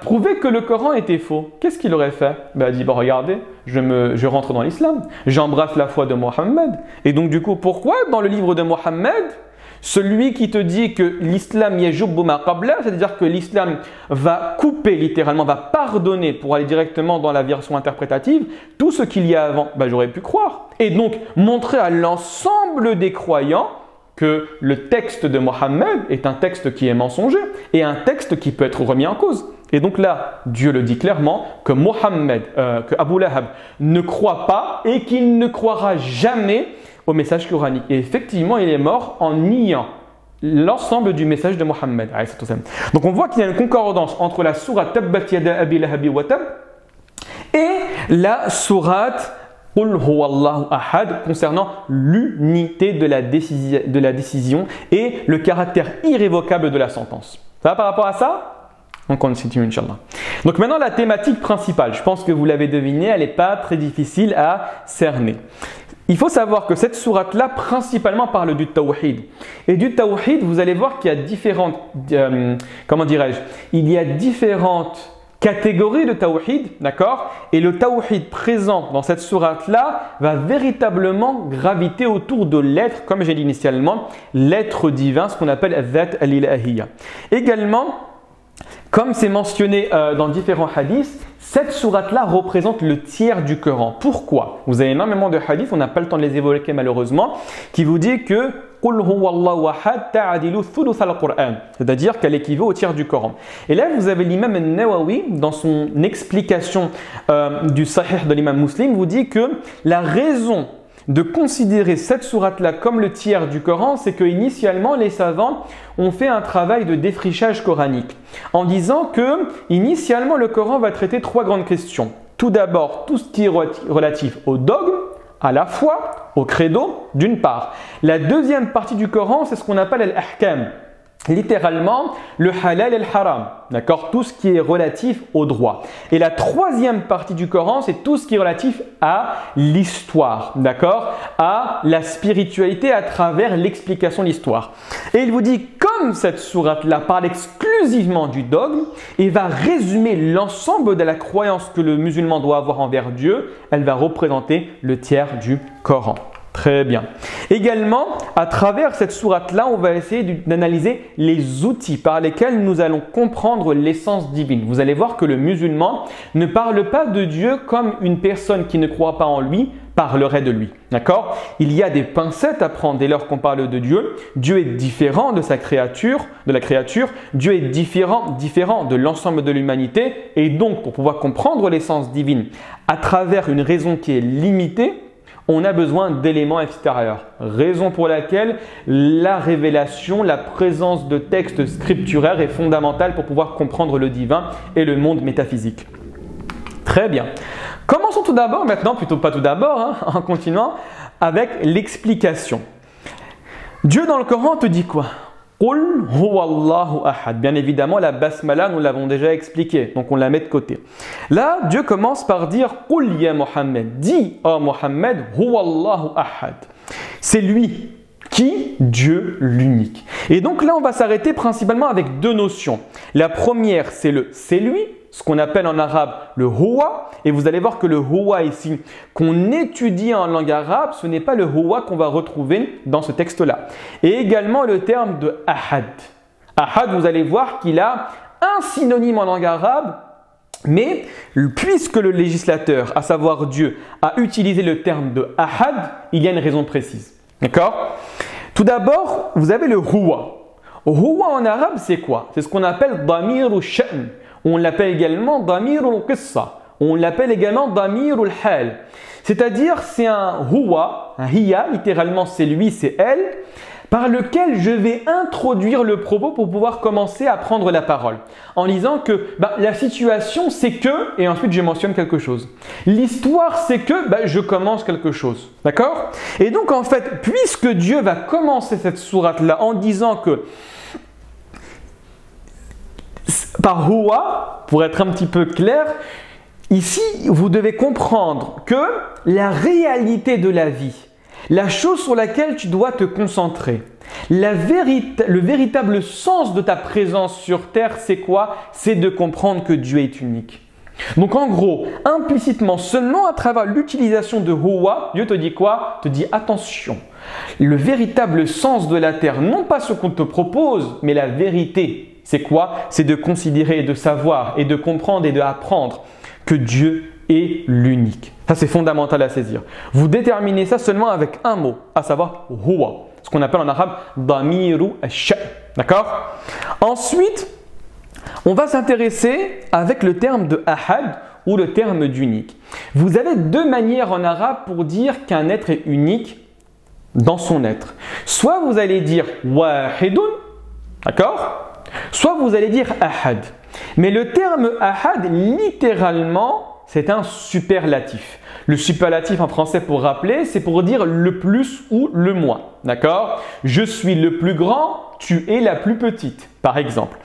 prouver que le Coran était faux, qu'est-ce qu'il aurait fait? Il a dit, regardez, je rentre dans l'islam, j'embrasse la foi de Mohammed. Et donc du coup, pourquoi dans le livre de Mohammed, celui qui te dit que l'islam yajubbu ma qabla, c'est-à-dire que l'islam va couper littéralement, va pardonner pour aller directement dans la version interprétative, tout ce qu'il y a avant, j'aurais pu croire. Et donc montrer à l'ensemble des croyants que le texte de Mohammed est un texte qui est mensonger et un texte qui peut être remis en cause. Et donc là, Dieu le dit clairement que que Abu Lahab ne croit pas et qu'il ne croira jamais au message coranique. Et effectivement, il est mort en niant l'ensemble du message de Mohammed. Donc on voit qu'il y a une concordance entre la sourate Tabbat yada abi lahabi wa tab et la sourate Qul huwallahu ahad concernant l'unité de la décision et le caractère irrévocable de la sentence. Ça va par rapport à ça? On continue, Inch'Allah. Donc maintenant, la thématique principale, je pense que vous l'avez deviné, elle n'est pas très difficile à cerner. Il faut savoir que cette sourate-là, principalement, parle du tawhid. Et du tawhid, vous allez voir qu'il y a différentes, catégories de tawhid, d'accord? Et le tawhid présent dans cette sourate-là va véritablement graviter autour de l'être, comme j'ai dit initialement, l'être divin, ce qu'on appelle al-dhat al-ilahiyya. Également, comme c'est mentionné dans différents hadiths, cette sourate-là représente le tiers du Coran. Pourquoi? Vous avez énormément de hadiths, on n'a pas le temps de les évoquer malheureusement, qui vous dit que Qul huwallahu ahad ta'adilu thuluth al-Qur'an, c'est-à-dire qu'elle équivaut au tiers du Coran. Et là, vous avez l'imam al-Nawawi, dans son explication du Sahih de l'imam Muslim, vous dit que la raison de considérer cette sourate-là comme le tiers du Coran, c'est que initialement les savants ont fait un travail de défrichage coranique en disant que initialement le Coran va traiter trois grandes questions. Tout d'abord, tout ce qui est relatif au dogme, à la foi, au credo, d'une part. La deuxième partie du Coran, c'est ce qu'on appelle al-ahkam. Littéralement, le halal et le haram, d'accord? Tout ce qui est relatif au droit. Et la troisième partie du Coran, c'est tout ce qui est relatif à l'histoire, d'accord? À la spiritualité à travers l'explication de l'histoire. Et il vous dit, comme cette sourate-là parle exclusivement du dogme et va résumer l'ensemble de la croyance que le musulman doit avoir envers Dieu, elle va représenter le tiers du Coran. Très bien. Également, à travers cette sourate-là, on va essayer d'analyser les outils par lesquels nous allons comprendre l'essence divine. Vous allez voir que le musulman ne parle pas de Dieu comme une personne qui ne croit pas en lui parlerait de lui. D'accord? Il y a des pincettes à prendre dès lors qu'on parle de Dieu. Dieu est différent de la créature. Dieu est différent de l'ensemble de l'humanité. Et donc, pour pouvoir comprendre l'essence divine à travers une raison qui est limitée, on a besoin d'éléments extérieurs. Raison pour laquelle la révélation, la présence de textes scripturaires est fondamentale pour pouvoir comprendre le divin et le monde métaphysique. Très bien. Commençons tout d'abord, maintenant, plutôt pas tout d'abord, hein, en continuant, avec l'explication. Dieu dans le Coran te dit quoi? Qul huwallahu ahad. Bien évidemment, la basmala, nous l'avons déjà expliqué, donc on la met de côté. Là, Dieu commence par dire Qul ya Muhammad. Dis, oh Muhammad, huwallahu ahad. C'est lui. Qui? Dieu l'unique. Et donc là, on va s'arrêter principalement avec deux notions. La première, c'est le c'est lui, ce qu'on appelle en arabe le huwa. Et vous allez voir que le huwa ici, qu'on étudie en langue arabe, ce n'est pas le huwa qu'on va retrouver dans ce texte-là. Et également le terme de ahad. Ahad, vous allez voir qu'il a un synonyme en langue arabe. Mais puisque le législateur, à savoir Dieu, a utilisé le terme de ahad, il y a une raison précise. D'accord? Tout d'abord, vous avez le huwa. Huwa en arabe, c'est quoi? C'est ce qu'on appelle damir ou sha'n. On l'appelle également damir ou qissa. On l'appelle également damir ou hal. C'est-à-dire, c'est un huwa, un hiya, littéralement c'est lui, c'est elle, par lequel je vais introduire le propos pour pouvoir commencer à prendre la parole. En disant que la situation c'est que, et ensuite je mentionne quelque chose. L'histoire c'est que, je commence quelque chose. D'accord? Et donc en fait, puisque Dieu va commencer cette sourate-là en disant que, par huwa, pour être un petit peu clair, ici vous devez comprendre que la réalité de la vie, la chose sur laquelle tu dois te concentrer, le véritable sens de ta présence sur terre, c'est quoi? C'est de comprendre que Dieu est unique. Donc en gros, implicitement, seulement à travers l'utilisation de huwa, Dieu te dit quoi? Te dit attention, le véritable sens de la terre, non pas ce qu'on te propose, mais la vérité, c'est quoi? C'est de considérer et de savoir et de comprendre et d'apprendre que Dieu est l'unique. Ça, c'est fondamental à saisir. Vous déterminez ça seulement avec un mot, à savoir huwa, ce qu'on appelle en arabe damiru ash-sha'. D'accord? Ensuite, on va s'intéresser avec le terme de ahad ou le terme d'unique. Vous avez deux manières en arabe pour dire qu'un être est unique dans son être. Soit vous allez dire wahidun, d'accord? Soit vous allez dire ahad. Mais le terme ahad, littéralement, c'est un superlatif. Le superlatif en français, pour rappeler, c'est pour dire le plus ou le moins. D'accord? Je suis le plus grand, tu es la plus petite, par exemple.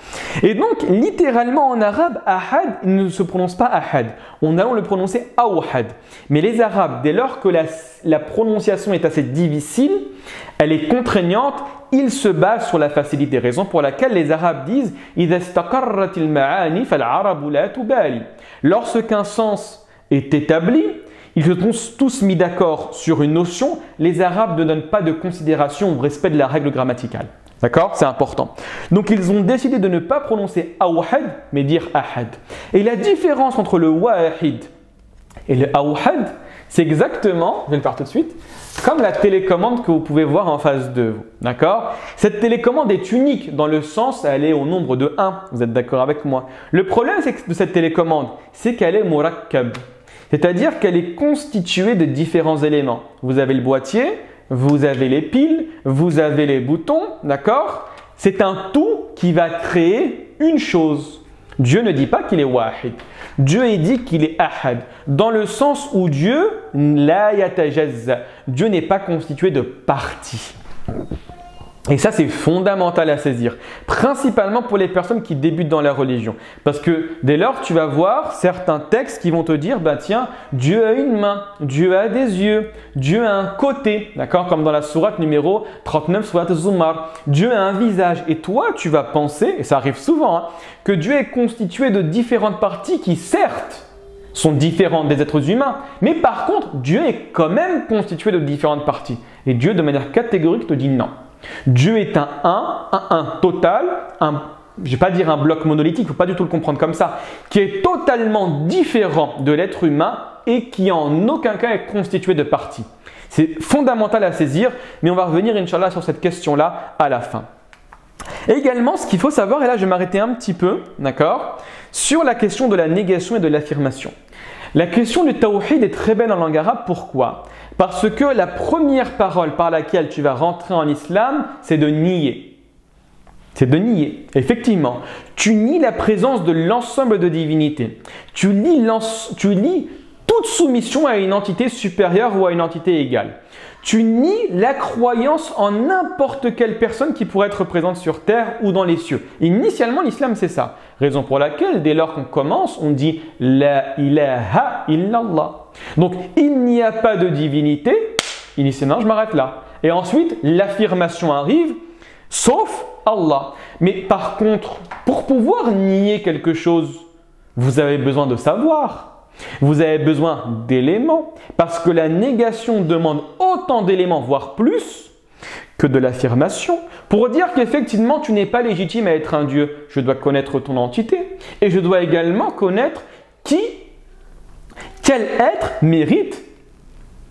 Et donc, littéralement en arabe, ahad il ne se prononce pas ahad. On allons le prononcer awhad. Mais les arabes, dès lors que la prononciation est assez difficile, elle est contraignante, ils se basent sur la facilité. Raison pour laquelle les arabes disent إِذَا اسْتَقَرَّتِ الْمَعَانِ فَالْعَرَبُ لَا تُبَالِي. Lorsqu'un sens est établi, ils se sont tous mis d'accord sur une notion. Les arabes ne donnent pas de considération au respect de la règle grammaticale. D'accord? C'est important. Donc, ils ont décidé de ne pas prononcer awhad, mais dire ahad. Et la différence entre le wahid et le awhad, c'est exactement, je vais le faire tout de suite, comme la télécommande que vous pouvez voir en face de vous. D'accord? Cette télécommande est unique dans le sens, elle est au nombre de 1. Vous êtes d'accord avec moi? Le problème de cette télécommande, c'est qu'elle est murakkab. C'est-à-dire qu'elle est constituée de différents éléments. Vous avez le boîtier, vous avez les piles, vous avez les boutons, d'accord? C'est un tout qui va créer une chose. Dieu ne dit pas qu'il est wahid. Dieu dit qu'il est ahad. Dans le sens où Dieu, la yatajazza. Dieu n'est pas constitué de parties. Et ça, c'est fondamental à saisir, principalement pour les personnes qui débutent dans la religion. Parce que dès lors, tu vas voir certains textes qui vont te dire, tiens, Dieu a une main, Dieu a des yeux, Dieu a un côté, d'accord? Comme dans la sourate numéro 39, sourate Zumar. Dieu a un visage. Et toi, tu vas penser, et ça arrive souvent, que Dieu est constitué de différentes parties qui, certes, sont différentes des êtres humains, mais par contre, Dieu est quand même constitué de différentes parties. Et Dieu, de manière catégorique, te dit non. Dieu est un total, je ne vais pas dire un bloc monolithique, il ne faut pas du tout le comprendre comme ça, qui est totalement différent de l'être humain et qui en aucun cas est constitué de parties. C'est fondamental à saisir, mais on va revenir, Inch'Allah, sur cette question-là à la fin. Et également, ce qu'il faut savoir, et là je vais m'arrêter un petit peu, d'accord, sur la question de la négation et de l'affirmation. La question du tawhid est très belle en langue arabe, pourquoi? Parce que la première parole par laquelle tu vas rentrer en islam, c'est de nier. C'est de nier, effectivement. Tu nies la présence de l'ensemble de divinités. Tu nies tout toute soumission à une entité supérieure ou à une entité égale. Tu nies la croyance en n'importe quelle personne qui pourrait être présente sur terre ou dans les cieux. Initialement, l'islam, c'est ça. Raison pour laquelle, dès lors qu'on commence, on dit « La ilaha illallah ». Donc, il n'y a pas de divinité. Initialement, je m'arrête là. Et ensuite, l'affirmation arrive, sauf Allah. Mais par contre, pour pouvoir nier quelque chose, vous avez besoin de savoir. Vous avez besoin d'éléments, parce que la négation demande autant d'éléments, voire plus, que de l'affirmation. Pour dire qu'effectivement, tu n'es pas légitime à être un Dieu, je dois connaître ton entité et je dois également connaître quel être mérite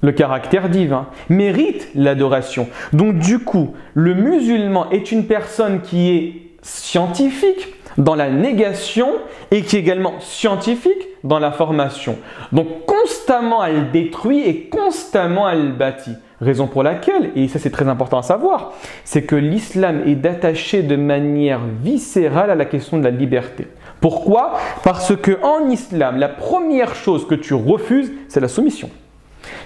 le caractère divin, mérite l'adoration. Donc du coup, le musulman est une personne qui est scientifique dans la négation et qui est également scientifique dans la formation. Donc constamment elle détruit et constamment elle bâtit. Raison pour laquelle, et ça c'est très important à savoir, c'est que l'islam est attaché de manière viscérale à la question de la liberté. Pourquoi? Parce qu'en islam, la première chose que tu refuses, c'est la soumission.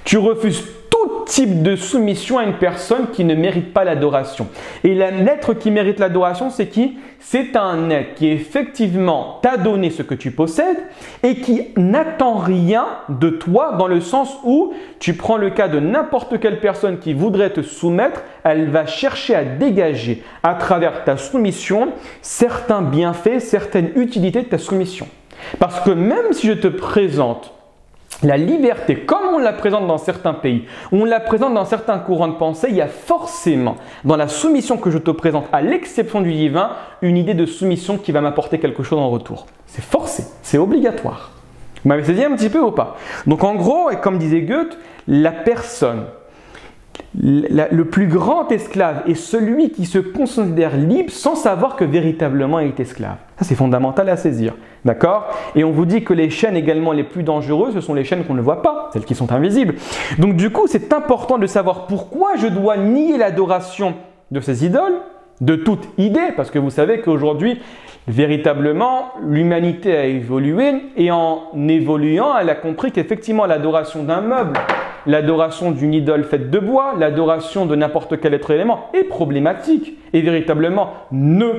Tu refuses tout type de soumission à une personne qui ne mérite pas l'adoration. Et l'être qui mérite l'adoration, c'est qui? C'est un être qui effectivement t'a donné ce que tu possèdes et qui n'attend rien de toi, dans le sens où tu prends le cas de n'importe quelle personne qui voudrait te soumettre, elle va chercher à dégager à travers ta soumission certains bienfaits, certaines utilités de ta soumission. Parce que même si je te présente la liberté, comme on la présente dans certains pays, on la présente dans certains courants de pensée, il y a forcément, dans la soumission que je te présente, à l'exception du divin, une idée de soumission qui va m'apporter quelque chose en retour. C'est forcé, c'est obligatoire. Vous m'avez saisi un petit peu ou pas? Donc en gros, et comme disait Goethe, la personne, le plus grand esclave est celui qui se considère libre sans savoir que véritablement il est esclave. Ça, c'est fondamental à saisir. D'accord? Et on vous dit que les chaînes également les plus dangereuses, ce sont les chaînes qu'on ne voit pas, celles qui sont invisibles. Donc du coup, c'est important de savoir pourquoi je dois nier l'adoration de ces idoles, de toute idée, parce que vous savez qu'aujourd'hui, véritablement, l'humanité a évolué et en évoluant, elle a compris qu'effectivement, l'adoration d'un meuble, l'adoration d'une idole faite de bois, l'adoration de n'importe quel être élément est problématique et véritablement ne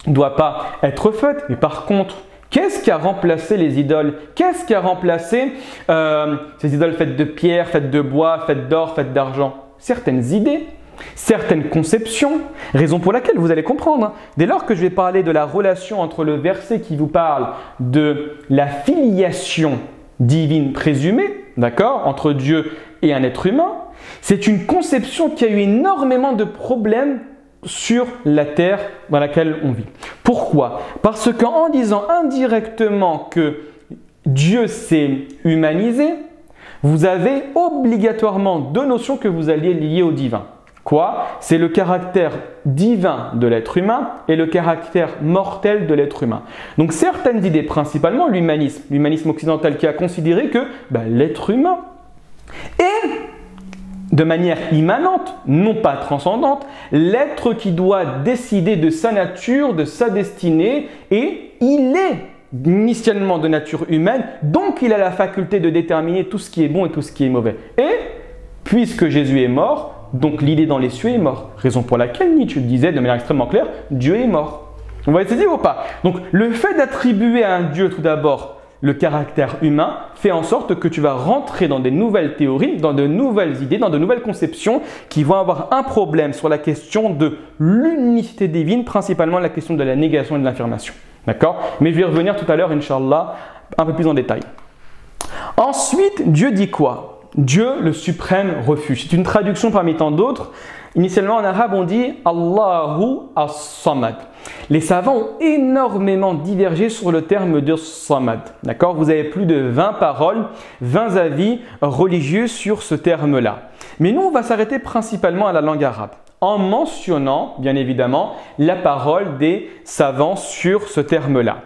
doit pas être faite. Mais par contre, qu'est-ce qui a remplacé les idoles? Qu'est-ce qui a remplacé ces idoles faites de pierre, faites de bois, faites d'or, faites d'argent? Certaines idées, certaines conceptions, raison pour laquelle vous allez comprendre. Dès lors que je vais parler de la relation entre le verset qui vous parle de la filiation divine présumée, d'accord, entre Dieu et un être humain, c'est une conception qui a eu énormément de problèmes sur la terre dans laquelle on vit. Pourquoi? Parce qu'en disant indirectement que Dieu s'est humanisé, vous avez obligatoirement deux notions que vous alliez lier au divin. Quoi? C'est le caractère divin de l'être humain et le caractère mortel de l'être humain. Donc certaines idées, principalement l'humanisme occidental qui a considéré que l'être humain est de manière immanente, non pas transcendante, l'être qui doit décider de sa nature, de sa destinée, et il est initialement de nature humaine, donc il a la faculté de déterminer tout ce qui est bon et tout ce qui est mauvais. Et puisque Jésus est mort, donc l'idée dans les cieux est mort. Raison pour laquelle Nietzsche disait de manière extrêmement claire, Dieu est mort. On va essayer ou pas? Donc le fait d'attribuer à un Dieu tout d'abord le caractère humain fait en sorte que tu vas rentrer dans des nouvelles théories, dans de nouvelles idées, dans de nouvelles conceptions qui vont avoir un problème sur la question de l'unicité divine, principalement la question de la négation et de l'affirmation. D'accord? Mais je vais revenir tout à l'heure, Inch'Allah, un peu plus en détail. Ensuite, Dieu dit quoi? Dieu, le suprême refuge. C'est une traduction parmi tant d'autres. Initialement, en arabe, on dit « Allahu as-Samad ». Les savants ont énormément divergé sur le terme de « Samad ». D'accord? Vous avez plus de 20 paroles, 20 avis religieux sur ce terme-là. Mais nous, on va s'arrêter principalement à la langue arabe, en mentionnant, bien évidemment, la parole des savants sur ce terme-là.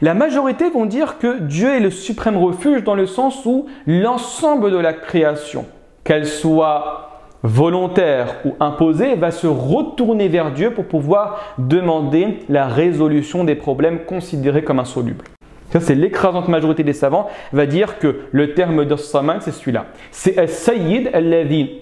La majorité vont dire que Dieu est le suprême refuge dans le sens où l'ensemble de la création, qu'elle soit volontaire ou imposée, va se retourner vers Dieu pour pouvoir demander la résolution des problèmes considérés comme insolubles. Ça, c'est l'écrasante majorité des savants, va dire que le terme d'As-Samad, c'est celui-là. C'est As-Sayyid alladhi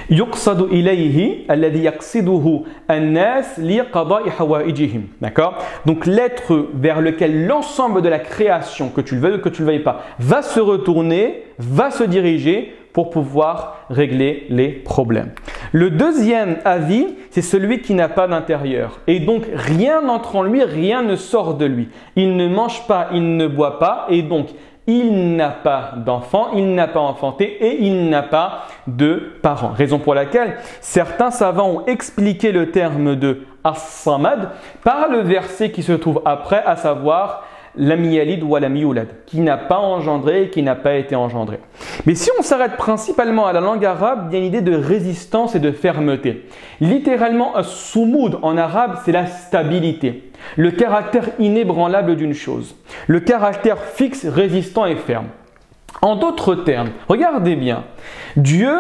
yuqsadu ilayhi alladhi yaqsiduhu an-nas li qada'i hawaijihim. D'accord? Donc l'être vers lequel l'ensemble de la création, que tu le veuilles ou que tu ne le veuilles pas, va se retourner, va se diriger pour pouvoir régler les problèmes. Le deuxième avis, c'est celui qui n'a pas d'intérieur. Et donc, rien n'entre en lui, rien ne sort de lui. Il ne mange pas, il ne boit pas, et donc, il n'a pas d'enfant, il n'a pas enfanté et il n'a pas de parents. Raison pour laquelle certains savants ont expliqué le terme de As-Samad par le verset qui se trouve après, à savoir Lam yalid wa lam yulad, qui n'a pas engendré et qui n'a pas été engendré. Mais si on s'arrête principalement à la langue arabe, il y a une idée de résistance et de fermeté. Littéralement, as-sumud en arabe, c'est la stabilité, le caractère inébranlable d'une chose, le caractère fixe, résistant et ferme. En d'autres termes, regardez bien, Dieu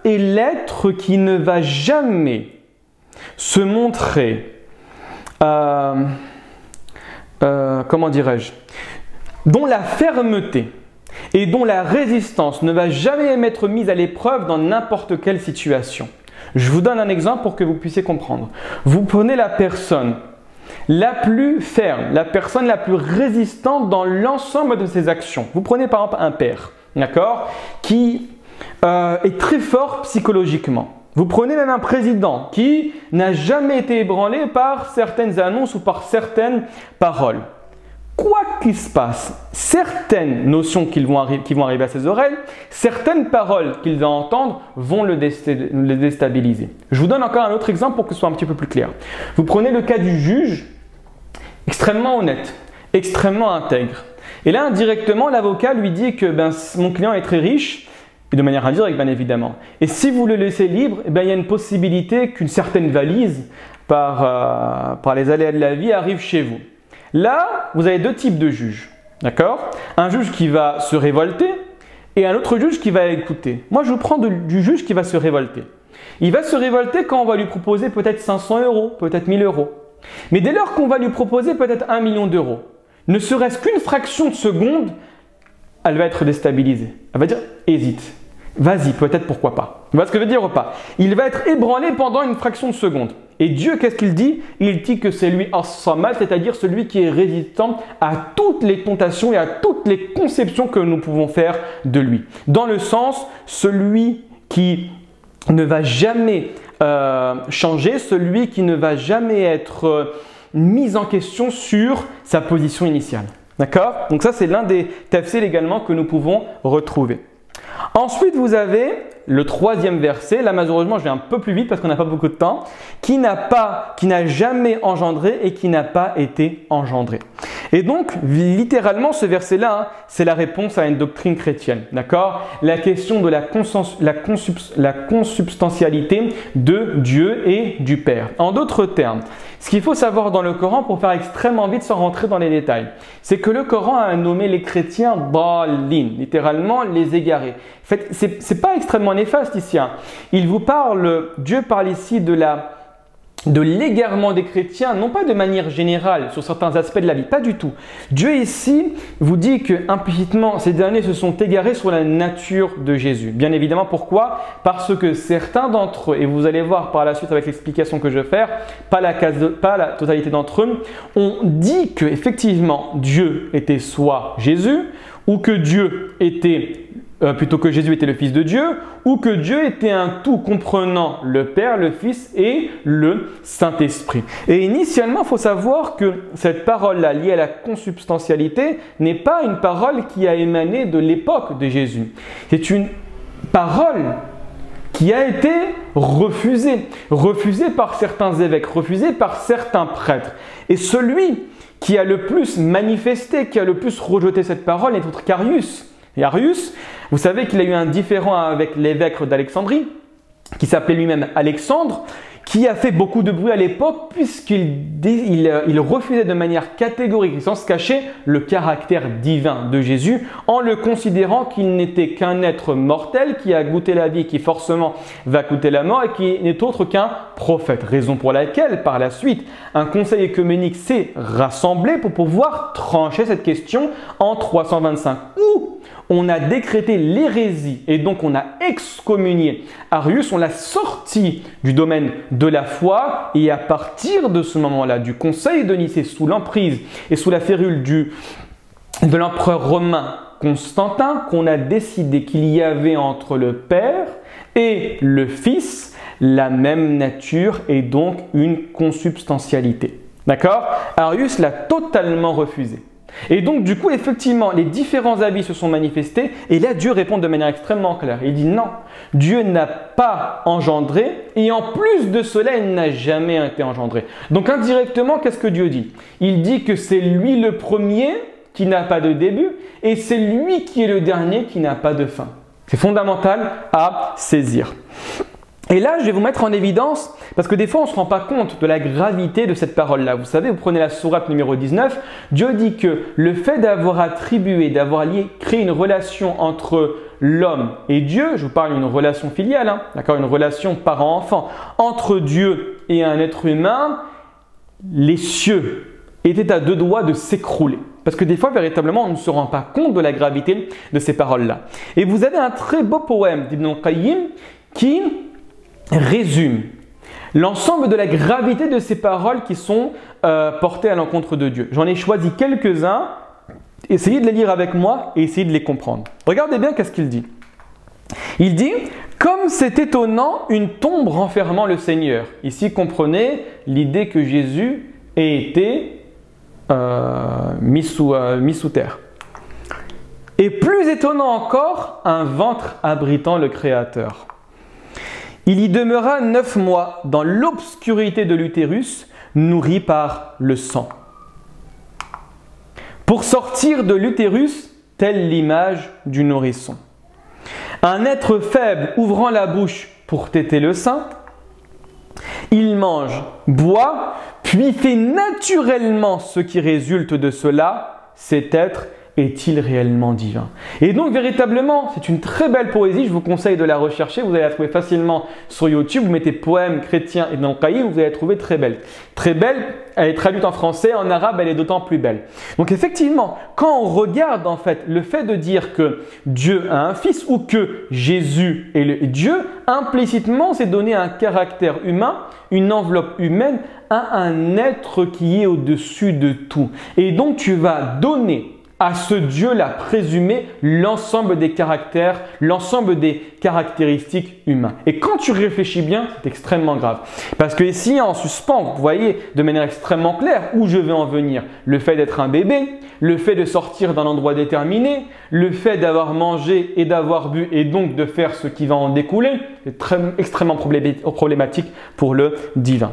est l'être qui ne va jamais se montrer comment dirais-je, dont la fermeté et dont la résistance ne va jamais être mise à l'épreuve dans n'importe quelle situation. Je vous donne un exemple pour que vous puissiez comprendre. Vous prenez la personne la plus ferme, la personne la plus résistante dans l'ensemble de ses actions. Vous prenez par exemple un père, d'accord, qui est très fort psychologiquement. Vous prenez même un président qui n'a jamais été ébranlé par certaines annonces ou par certaines paroles. Quoi qu'il se passe, certaines notions qui vont arriver à ses oreilles, certaines paroles qu'il va entendre vont le déstabiliser. Je vous donne encore un autre exemple pour que ce soit un petit peu plus clair. Vous prenez le cas du juge, extrêmement honnête, extrêmement intègre. Et là, indirectement, l'avocat lui dit que mon client est très riche, et de manière indirecte, bien évidemment. Et si vous le laissez libre, il y a une possibilité qu'une certaine valise, par les aléas de la vie, arrive chez vous. Là, vous avez deux types de juges. D'accord? Un juge qui va se révolter et un autre juge qui va écouter. Moi, je vous prends du juge qui va se révolter. Il va se révolter quand on va lui proposer peut-être 500 €, peut-être 1000 €. Mais dès lors qu'on va lui proposer peut-être 1 million d'euros, ne serait-ce qu'une fraction de seconde, elle va être déstabilisée. Elle va dire « hésite, vas-y, peut-être pourquoi pas ». Vous voyez ce que je veux dire ou pas? Il va être ébranlé pendant une fraction de seconde. Et Dieu, qu'est-ce qu'il dit? Il dit que c'est lui As-Samad, c'est-à-dire celui qui est résistant à toutes les tentations et à toutes les conceptions que nous pouvons faire de lui. Dans le sens, celui qui ne va jamais changer, celui qui ne va jamais être mis en question sur sa position initiale. D'accord? Donc ça, c'est l'un des tafsirs également que nous pouvons retrouver. Ensuite, vous avez le troisième verset. Là, malheureusement, je vais un peu plus vite parce qu'on n'a pas beaucoup de temps. Qui n'a jamais engendré et qui n'a pas été engendré. Et donc, littéralement, ce verset-là, c'est la réponse à une doctrine chrétienne. D'accord? La question de la consubstantialité de Dieu et du Père. En d'autres termes, ce qu'il faut savoir dans le Coran, pour faire extrêmement vite sans rentrer dans les détails, c'est que le Coran a nommé les chrétiens dalin, littéralement les égarés. En fait, c'est pas extrêmement néfaste ici. Il vous parle, Dieu parle ici de l'égarement des chrétiens, non pas de manière générale sur certains aspects de la vie, pas du tout. Dieu ici vous dit que implicitement ces derniers se sont égarés sur la nature de Jésus. Bien évidemment, pourquoi? Parce que certains d'entre eux, et vous allez voir par la suite avec l'explication que je vais faire, pas la totalité d'entre eux, ont dit que effectivement Dieu était soit Jésus, ou que Dieu était plutôt que Jésus était le Fils de Dieu, ou que Dieu était un tout comprenant le Père, le Fils et le Saint-Esprit. Et initialement, il faut savoir que cette parole-là, liée à la consubstantialité, n'est pas une parole qui a émané de l'époque de Jésus. C'est une parole qui a été refusée par certains évêques, refusée par certains prêtres. Et celui qui a le plus manifesté, qui a le plus rejeté cette parole est autre qu'Arius. Et Arius, vous savez qu'il a eu un différend avec l'évêque d'Alexandrie, qui s'appelait lui-même Alexandre, qui a fait beaucoup de bruit à l'époque puisqu'il refusait de manière catégorique, sans se cacher, le caractère divin de Jésus en le considérant qu'il n'était qu'un être mortel qui a goûté la vie, qui forcément va goûter la mort et qui n'est autre qu'un prophète. Raison pour laquelle, par la suite, un conseil œcuménique s'est rassemblé pour pouvoir trancher cette question en 325 où on a décrété l'hérésie et donc on a excommunié Arius, on l'a sorti du domaine de la foi et à partir de ce moment-là, du conseil de Nicée sous l'emprise et sous la férule de l'empereur romain Constantin, qu'on a décidé qu'il y avait entre le Père et le Fils la même nature et donc une consubstantialité. D'accord? Arius l'a totalement refusé. Et donc, du coup, effectivement, les différents avis se sont manifestés et là, Dieu répond de manière extrêmement claire. Il dit non, Dieu n'a pas engendré et en plus de cela, il n'a jamais été engendré. Donc, indirectement, qu'est-ce que Dieu dit? Il dit que c'est lui le premier qui n'a pas de début et c'est lui qui est le dernier qui n'a pas de fin. C'est fondamental à saisir. Et là, je vais vous mettre en évidence, parce que des fois, on ne se rend pas compte de la gravité de cette parole-là. Vous savez, vous prenez la sourate numéro 19, Dieu dit que le fait d'avoir attribué, d'avoir créé une relation entre l'homme et Dieu, je vous parle d'une relation filiale, d'accord, une relation parent-enfant, entre Dieu et un être humain, les cieux étaient à deux doigts de s'écrouler. Parce que des fois, véritablement, on ne se rend pas compte de la gravité de ces paroles-là. Et vous avez un très beau poème d'Ibn al-Qayyim qui résume l'ensemble de la gravité de ces paroles qui sont portées à l'encontre de Dieu. J'en ai choisi quelques-uns. Essayez de les lire avec moi et essayez de les comprendre. Regardez bien qu'est-ce qu'il dit. Il dit « Comme c'est étonnant une tombe renfermant le Seigneur ». Ici, comprenez l'idée que Jésus ait été mis sous terre. Et plus étonnant encore, un ventre abritant le Créateur. Il y demeura 9 mois dans l'obscurité de l'utérus, nourri par le sang. Pour sortir de l'utérus, telle l'image du nourrisson. Un être faible ouvrant la bouche pour téter le sein, il mange, boit, puis fait naturellement ce qui résulte de cela. Cet être est-il réellement divin? Et donc véritablement, c'est une très belle poésie, je vous conseille de la rechercher, vous allez la trouver facilement sur YouTube, vous mettez poème chrétien Ibn al-Qayyim, vous allez la trouver très belle. Très belle, elle est traduite en français, en arabe elle est d'autant plus belle. Donc effectivement, quand on regarde en fait le fait de dire que Dieu a un fils ou que Jésus est le Dieu, implicitement c'est donner un caractère humain, une enveloppe humaine à un être qui est au-dessus de tout. Et donc tu vas donner à ce Dieu-là présumé l'ensemble des caractères, l'ensemble des caractéristiques humaines. Et quand tu réfléchis bien, c'est extrêmement grave. Parce que ici, en suspens, vous voyez de manière extrêmement claire où je veux en venir. Le fait d'être un bébé, le fait de sortir d'un endroit déterminé, le fait d'avoir mangé et d'avoir bu et donc de faire ce qui va en découler, c'est extrêmement problématique pour le divin.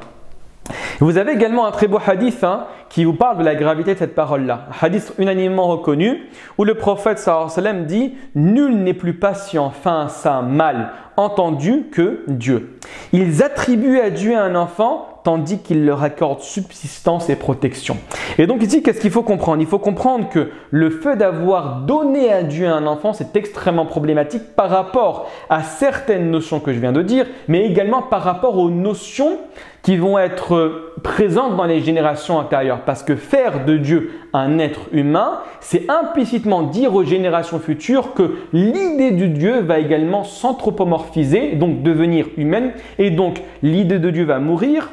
Vous avez également un très beau hadith qui vous parle de la gravité de cette parole-là. Un hadith unanimement reconnu où le prophète sallallahu alayhi wa sallam dit « Nul n'est plus patient face à un mal entendu que Dieu. Ils attribuent à Dieu un enfant tandis qu'il leur accorde subsistance et protection. » Et donc ici, qu'est-ce qu'il faut comprendre? Il faut comprendre que le fait d'avoir donné à Dieu un enfant, c'est extrêmement problématique par rapport à certaines notions que je viens de dire, mais également par rapport aux notions qui vont être présentes dans les générations antérieures. Parce que faire de Dieu un être humain, c'est implicitement dire aux générations futures que l'idée de Dieu va également s'anthropomorphiser, donc devenir humaine, et donc l'idée de Dieu va mourir.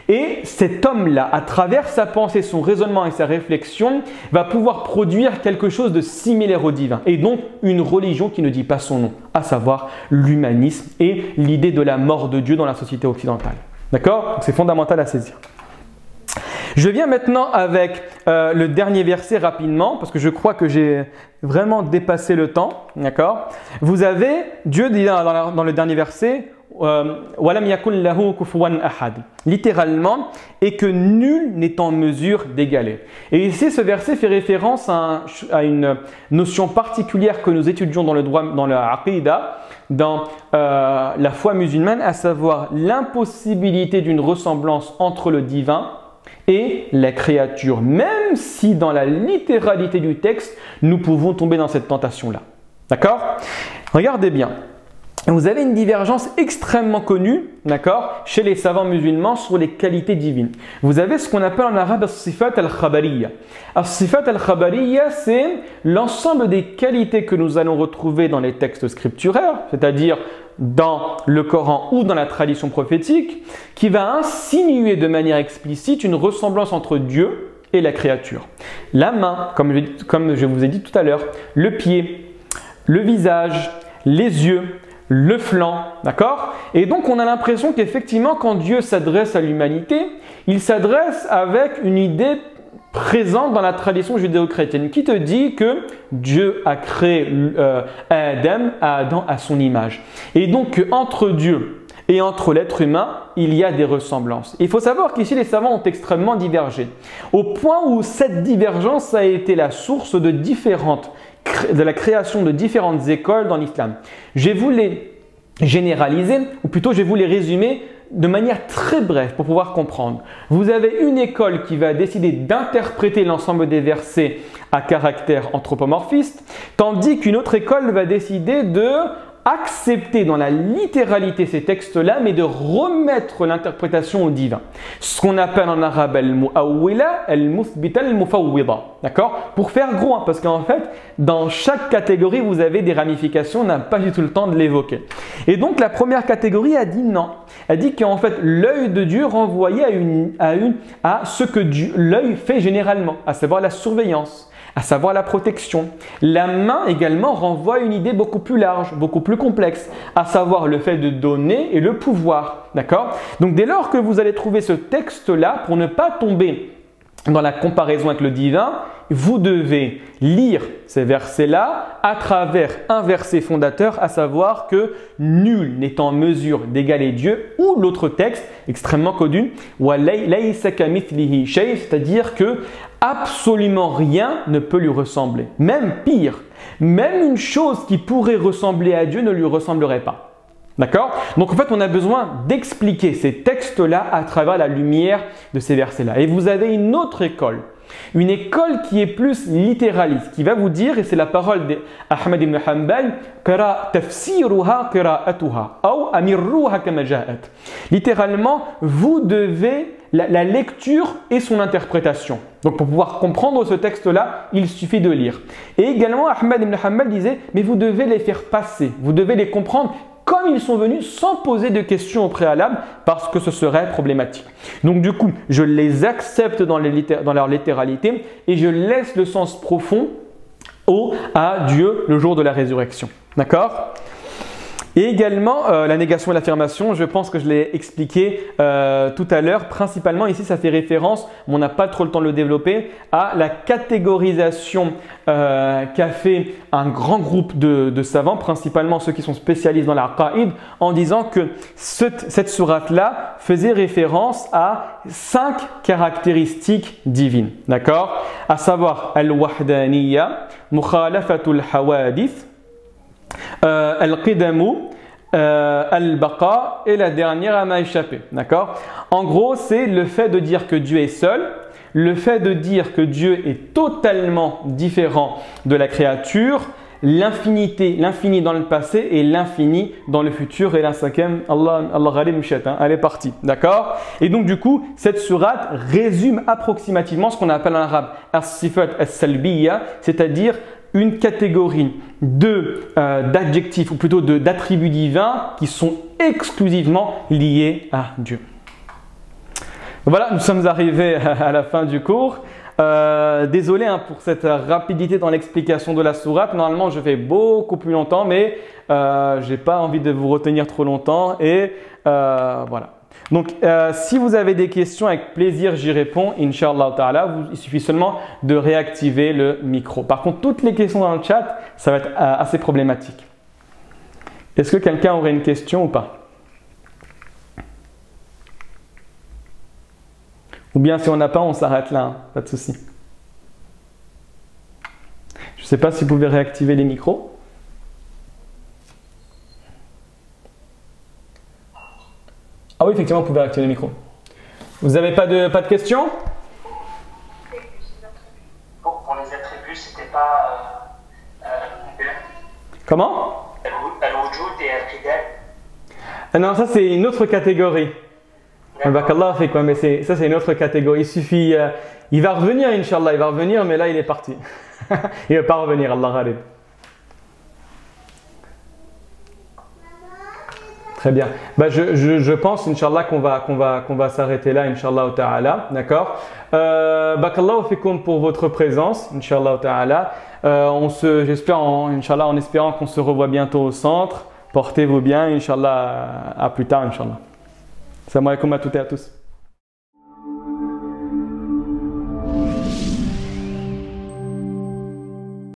Et cet homme-là, à travers sa pensée, son raisonnement et sa réflexion, va pouvoir produire quelque chose de similaire au divin. Et donc une religion qui ne dit pas son nom, à savoir l'humanisme et l'idée de la mort de Dieu dans la société occidentale. D'accord? Donc c'est fondamental à saisir. Je viens maintenant avec le dernier verset rapidement, parce que je crois que j'ai vraiment dépassé le temps. D'accord? Vous avez, Dieu dit dans le dernier verset, Walam yakun lahu kufuwan ahad. Littéralement, et que nul n'est en mesure d'égaler. Et ici, ce verset fait référence à une notion particulière que nous étudions dans le droit, dans la Aqidah, dans la foi musulmane, à savoir l'impossibilité d'une ressemblance entre le divin et la créature, même si dans la littéralité du texte, nous pouvons tomber dans cette tentation-là. D'accord? Regardez bien. Vous avez une divergence extrêmement connue, d'accord, chez les savants musulmans sur les qualités divines. Vous avez ce qu'on appelle en arabe as-sifat al-khabariyya. As-sifat al-khabariyya, c'est l'ensemble des qualités que nous allons retrouver dans les textes scripturaires, c'est-à-dire dans le Coran ou dans la tradition prophétique, qui va insinuer de manière explicite une ressemblance entre Dieu et la créature. La main, comme je vous ai dit tout à l'heure, le pied, le visage, les yeux, le flanc, d'accord? Et donc on a l'impression qu'effectivement quand Dieu s'adresse à l'humanité, il s'adresse avec une idée présente dans la tradition judéo-chrétienne qui te dit que Dieu a créé Adam à son image. Et donc entre Dieu et entre l'être humain, il y a des ressemblances. Il faut savoir qu'ici les savants ont extrêmement divergé, au point où cette divergence a été la source de la création de différentes écoles dans l'islam. Je vais vous les généraliser, ou plutôt je vais vous les résumer de manière très brève pour pouvoir comprendre. Vous avez une école qui va décider d'interpréter l'ensemble des versets à caractère anthropomorphiste, tandis qu'une autre école va décider de accepter dans la littéralité ces textes-là, mais de remettre l'interprétation au divin. Ce qu'on appelle en arabe al-mu'awwila, al-muthbita, al-mufawwida. D'accord? Pour faire gros, hein, parce qu'en fait, dans chaque catégorie, vous avez des ramifications, on n'a pas du tout le temps de l'évoquer. Et donc, la première catégorie a dit non. Elle dit qu'en fait, l'œil de Dieu renvoyait à ce que l'œil fait généralement, à savoir la surveillance, à savoir la protection. La main également renvoie à une idée beaucoup plus large, beaucoup plus complexe, à savoir le fait de donner et le pouvoir. D'accord? Donc dès lors que vous allez trouver ce texte-là, pour ne pas tomber dans la comparaison avec le divin, vous devez lire ces versets-là à travers un verset fondateur, à savoir que nul n'est en mesure d'égaler Dieu, ou l'autre texte extrêmement connu, c'est-à-dire que absolument rien ne peut lui ressembler. Même pire, même une chose qui pourrait ressembler à Dieu ne lui ressemblerait pas. D'accord? Donc en fait, on a besoin d'expliquer ces textes-là à travers la lumière de ces versets-là. Et vous avez une autre école. Une école qui est plus littéraliste, qui va vous dire, et c'est la parole d'Ahmad ibn Hanbal, littéralement, vous devez la lecture et son interprétation. Donc pour pouvoir comprendre ce texte-là, il suffit de lire. Et également, Ahmad ibn Hanbal disait, mais vous devez les faire passer, vous devez les comprendre comme ils sont venus sans poser de questions au préalable parce que ce serait problématique. Donc du coup, je les accepte dans leur littéralité et je laisse le sens profond à Dieu le jour de la résurrection. D'accord ? Et également, la négation et l'affirmation, je pense que je l'ai expliqué tout à l'heure. Principalement, ici, ça fait référence, mais on n'a pas trop le temps de le développer, à la catégorisation qu'a fait un grand groupe de savants, principalement ceux qui sont spécialistes dans l'aqaïd, en disant que cette sourate-là faisait référence à 5 caractéristiques divines. D'accord? À savoir, al-wahdaniyya, mukhalafatul hawadith, Al-Qidamu, Al-Baqa et la dernière à m'a échappé. D'accord? En gros, c'est le fait de dire que Dieu est seul, le fait de dire que Dieu est totalement différent de la créature, l'infini dans le passé et l'infini dans le futur. Et la cinquième, Allah ghalib mshat, elle est partie. D'accord? Et donc, du coup, cette sourate résume approximativement ce qu'on appelle en arabe as-sifat as-salbiyya, c'est-à-dire une catégorie d'adjectifs ou plutôt d'attributs divins qui sont exclusivement liés à Dieu. Voilà, nous sommes arrivés à la fin du cours. Désolé pour cette rapidité dans l'explication de la sourate. Normalement, je fais beaucoup plus longtemps, mais je n'ai pas envie de vous retenir trop longtemps. Et voilà. Donc, si vous avez des questions, avec plaisir, j'y réponds, Inch'Allah ta'ala. Il suffit seulement de réactiver le micro. Par contre, toutes les questions dans le chat, ça va être assez problématique. Est-ce que quelqu'un aurait une question ou pas? Ou bien si on n'a pas, on s'arrête là, hein, pas de souci. Je ne sais pas si vous pouvez réactiver les micros. effectivement, vous pouvez activer le micro. Vous n'avez pas de questions? Pour les attributs, c'était pas Comment? Al-Wujud et Al-Qidam. Non, ça c'est une autre catégorie. Barakallahu fik, mais ça c'est une autre catégorie. Il suffit, il va revenir, Inch'Allah, il va revenir, mais là il est parti. Il ne va pas revenir, Allah ghalib. Très bien. Bah, je pense, Inch'Allah, qu'on va s'arrêter là, Inch'Allah ta'ala. D'accord. Barakallahu fikoum pour votre présence, Inch'Allah ta'ala. J'espère, Inch'Allah, en espérant qu'on se revoit bientôt au centre. Portez-vous bien, Inch'Allah, à plus tard, Inch'Allah. Salam alaikum à toutes et à tous.